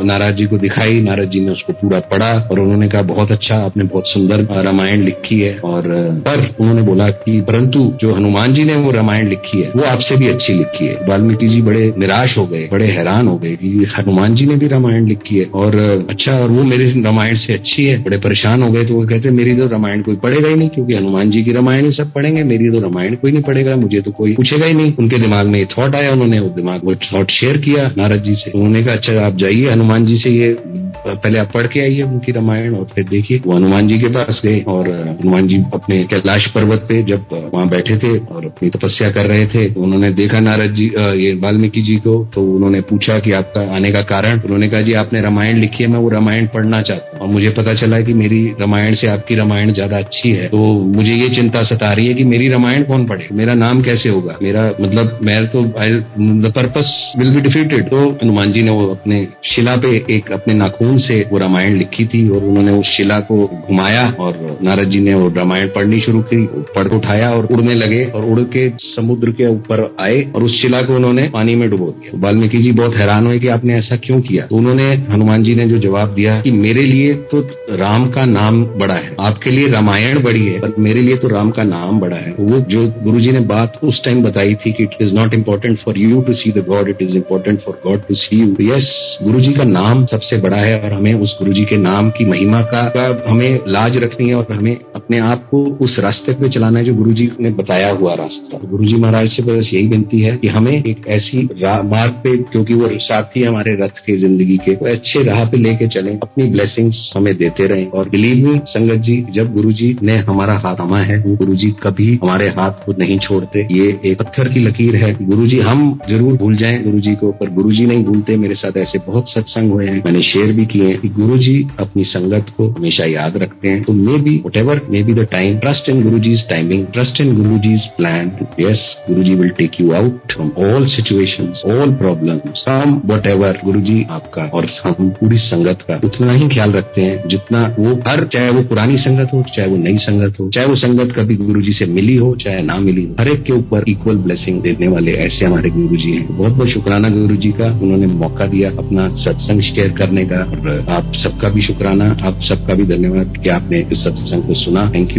नारद जी को दिखाई, नारद जी ने उसको पूरा पढ़ा, और उन्होंने कहा बहुत अच्छा, आपने बहुत सुंदर रामायण लिखी है। और पर उन्होंने बोला कि परंतु जो हनुमान जी ने वो रामायण लिखी है वो आपसे भी अच्छी लिखी है। वाल्मीकि जी बड़े निराश हो गए, बड़े हैरान हो गए कि हनुमान जी ने भी रामायण लिखी है, और अच्छा, और वो मेरे रामायण से अच्छी है। बड़े परेशान हो गए, तो वो कहते मेरी तो रामायण कोई पढ़ेगा ही नहीं, क्योंकि हनुमान जी की रामायण ही सब पढ़ेंगे, मेरी तो रामायण कोई नहीं पढ़ेगा, मुझे तो कोई पूछेगा ही नहीं। उनके दिमाग में ये थॉट आया, उन्होंने वो थॉट शेयर किया नारद जी से। उन्होंने कहा अच्छा, आप जाइए हनुमान जी से, ये पहले आप पढ़ के आइए उनकी रामायण, और फिर देखिए। वो हनुमान जी के पास गए, और हनुमान जी अपने कैलाश पर्वत पे जब वहां बैठे थे और अपनी तपस्या कर रहे थे, तो उन्होंने देखा नारद जी, ये वाल्मीकि जी को, तो उन्होंने पूछा कि आपका आने का कारण उदाहरण, उन्होंने कहा जी आपने रामायण लिखी है, मैं वो रामायण पढ़ना चाहता हूँ, और मुझे पता चला कि मेरी रामायण से आपकी रामायण ज्यादा अच्छी है, तो मुझे ये चिंता सता रही है कि मेरी रामायण कौन पढ़े, मेरा नाम कैसे होगा, मेरा मतलब मैं तो the purpose will be defeated. तो हनुमान जी ने वो अपने शिला पे एक अपने नाखून से वो रामायण लिखी थी, और उन्होंने उस शिला को घुमाया और नारद जी ने वो रामायण पढ़नी शुरू की, पढ़ उठाया और उड़ने लगे, और उड़ के समुद्र के ऊपर आए और उस शिला को उन्होंने पानी में डुबो दिया। तो वाल्मीकि जी बहुत हैरान हुए कि आपने ऐसा क्यों किया। तो उन्होंने, हनुमान जी ने जो जवाब दिया कि मेरे लिए तो राम का नाम बड़ा है, आपके लिए रामायण बड़ी है, पर मेरे लिए तो राम का नाम बड़ा है। वो जो गुरुजी ने बात उस टाइम बताई थी कि it is not important for you to see the god, it is important for god to see you. Yes, Guruji का नाम सबसे बड़ा है, और हमें उस गुरुजी के नाम की महिमा का हमें लाज रखनी है, और हमें अपने आप को उस रास्ते पे चलाना है जो गुरुजी ने बताया हुआ रास्ता। गुरुजी महाराज से बस यही विनती है कि हमें एक ऐसी मार्ग पे, क्योंकि वो साथी हमारे रथ के जिंदगी के, वो अच्छे राह पे लेके चलें, अपनी ब्लेसिंग्स हमें देते रहें। और बिलीव मी संगत जी, जब गुरुजी ने हमारा हाथ थामा है, वो गुरुजी कभी हमारे हाथ को नहीं छोड़ते। ये एक पत्थर की लकीर है। गुरुजी, हम जरूर भूल जाएं गुरुजी को, पर गुरुजी नहीं भूलते। मेरे साथ ऐसे बहुत सत्संग हुए हैं, मैंने शेयर भी किए कि गुरुजी अपनी संगत को हमेशा याद रखते हैं। तो maybe whatever may be the time, trust in Guruji's timing, trust in Guruji's plan. Yes, Guruji will take you out from all situations, all problems, from whatever. Guruji आपका और हम पूरी संगत का उतना ही ख्याल रखते हैं जितना वो हर, चाहे वो पुरानी संगत हो, चाहे वो नई संगत हो, चाहे वो संगत कभी गुरुजी से मिली हो चाहे ना मिली हो, हर एक के ऊपर इक्वल ब्लेसिंग देने वाले ऐसे हमारे गुरुजी हैं। बहुत बहुत शुक्राना गुरुजी का, उन्होंने मौका दिया अपना सत्संग शेयर करने का। और आप सबका भी शुक्राना, आप सबका भी धन्यवाद कि आपने इस सत्संग को सुना। थैंक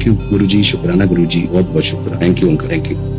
यू गुरुजी, शुक्राना गुरुजी, बहुत बहुत शुक्राना। थैंक यू उनका, थैंक यू।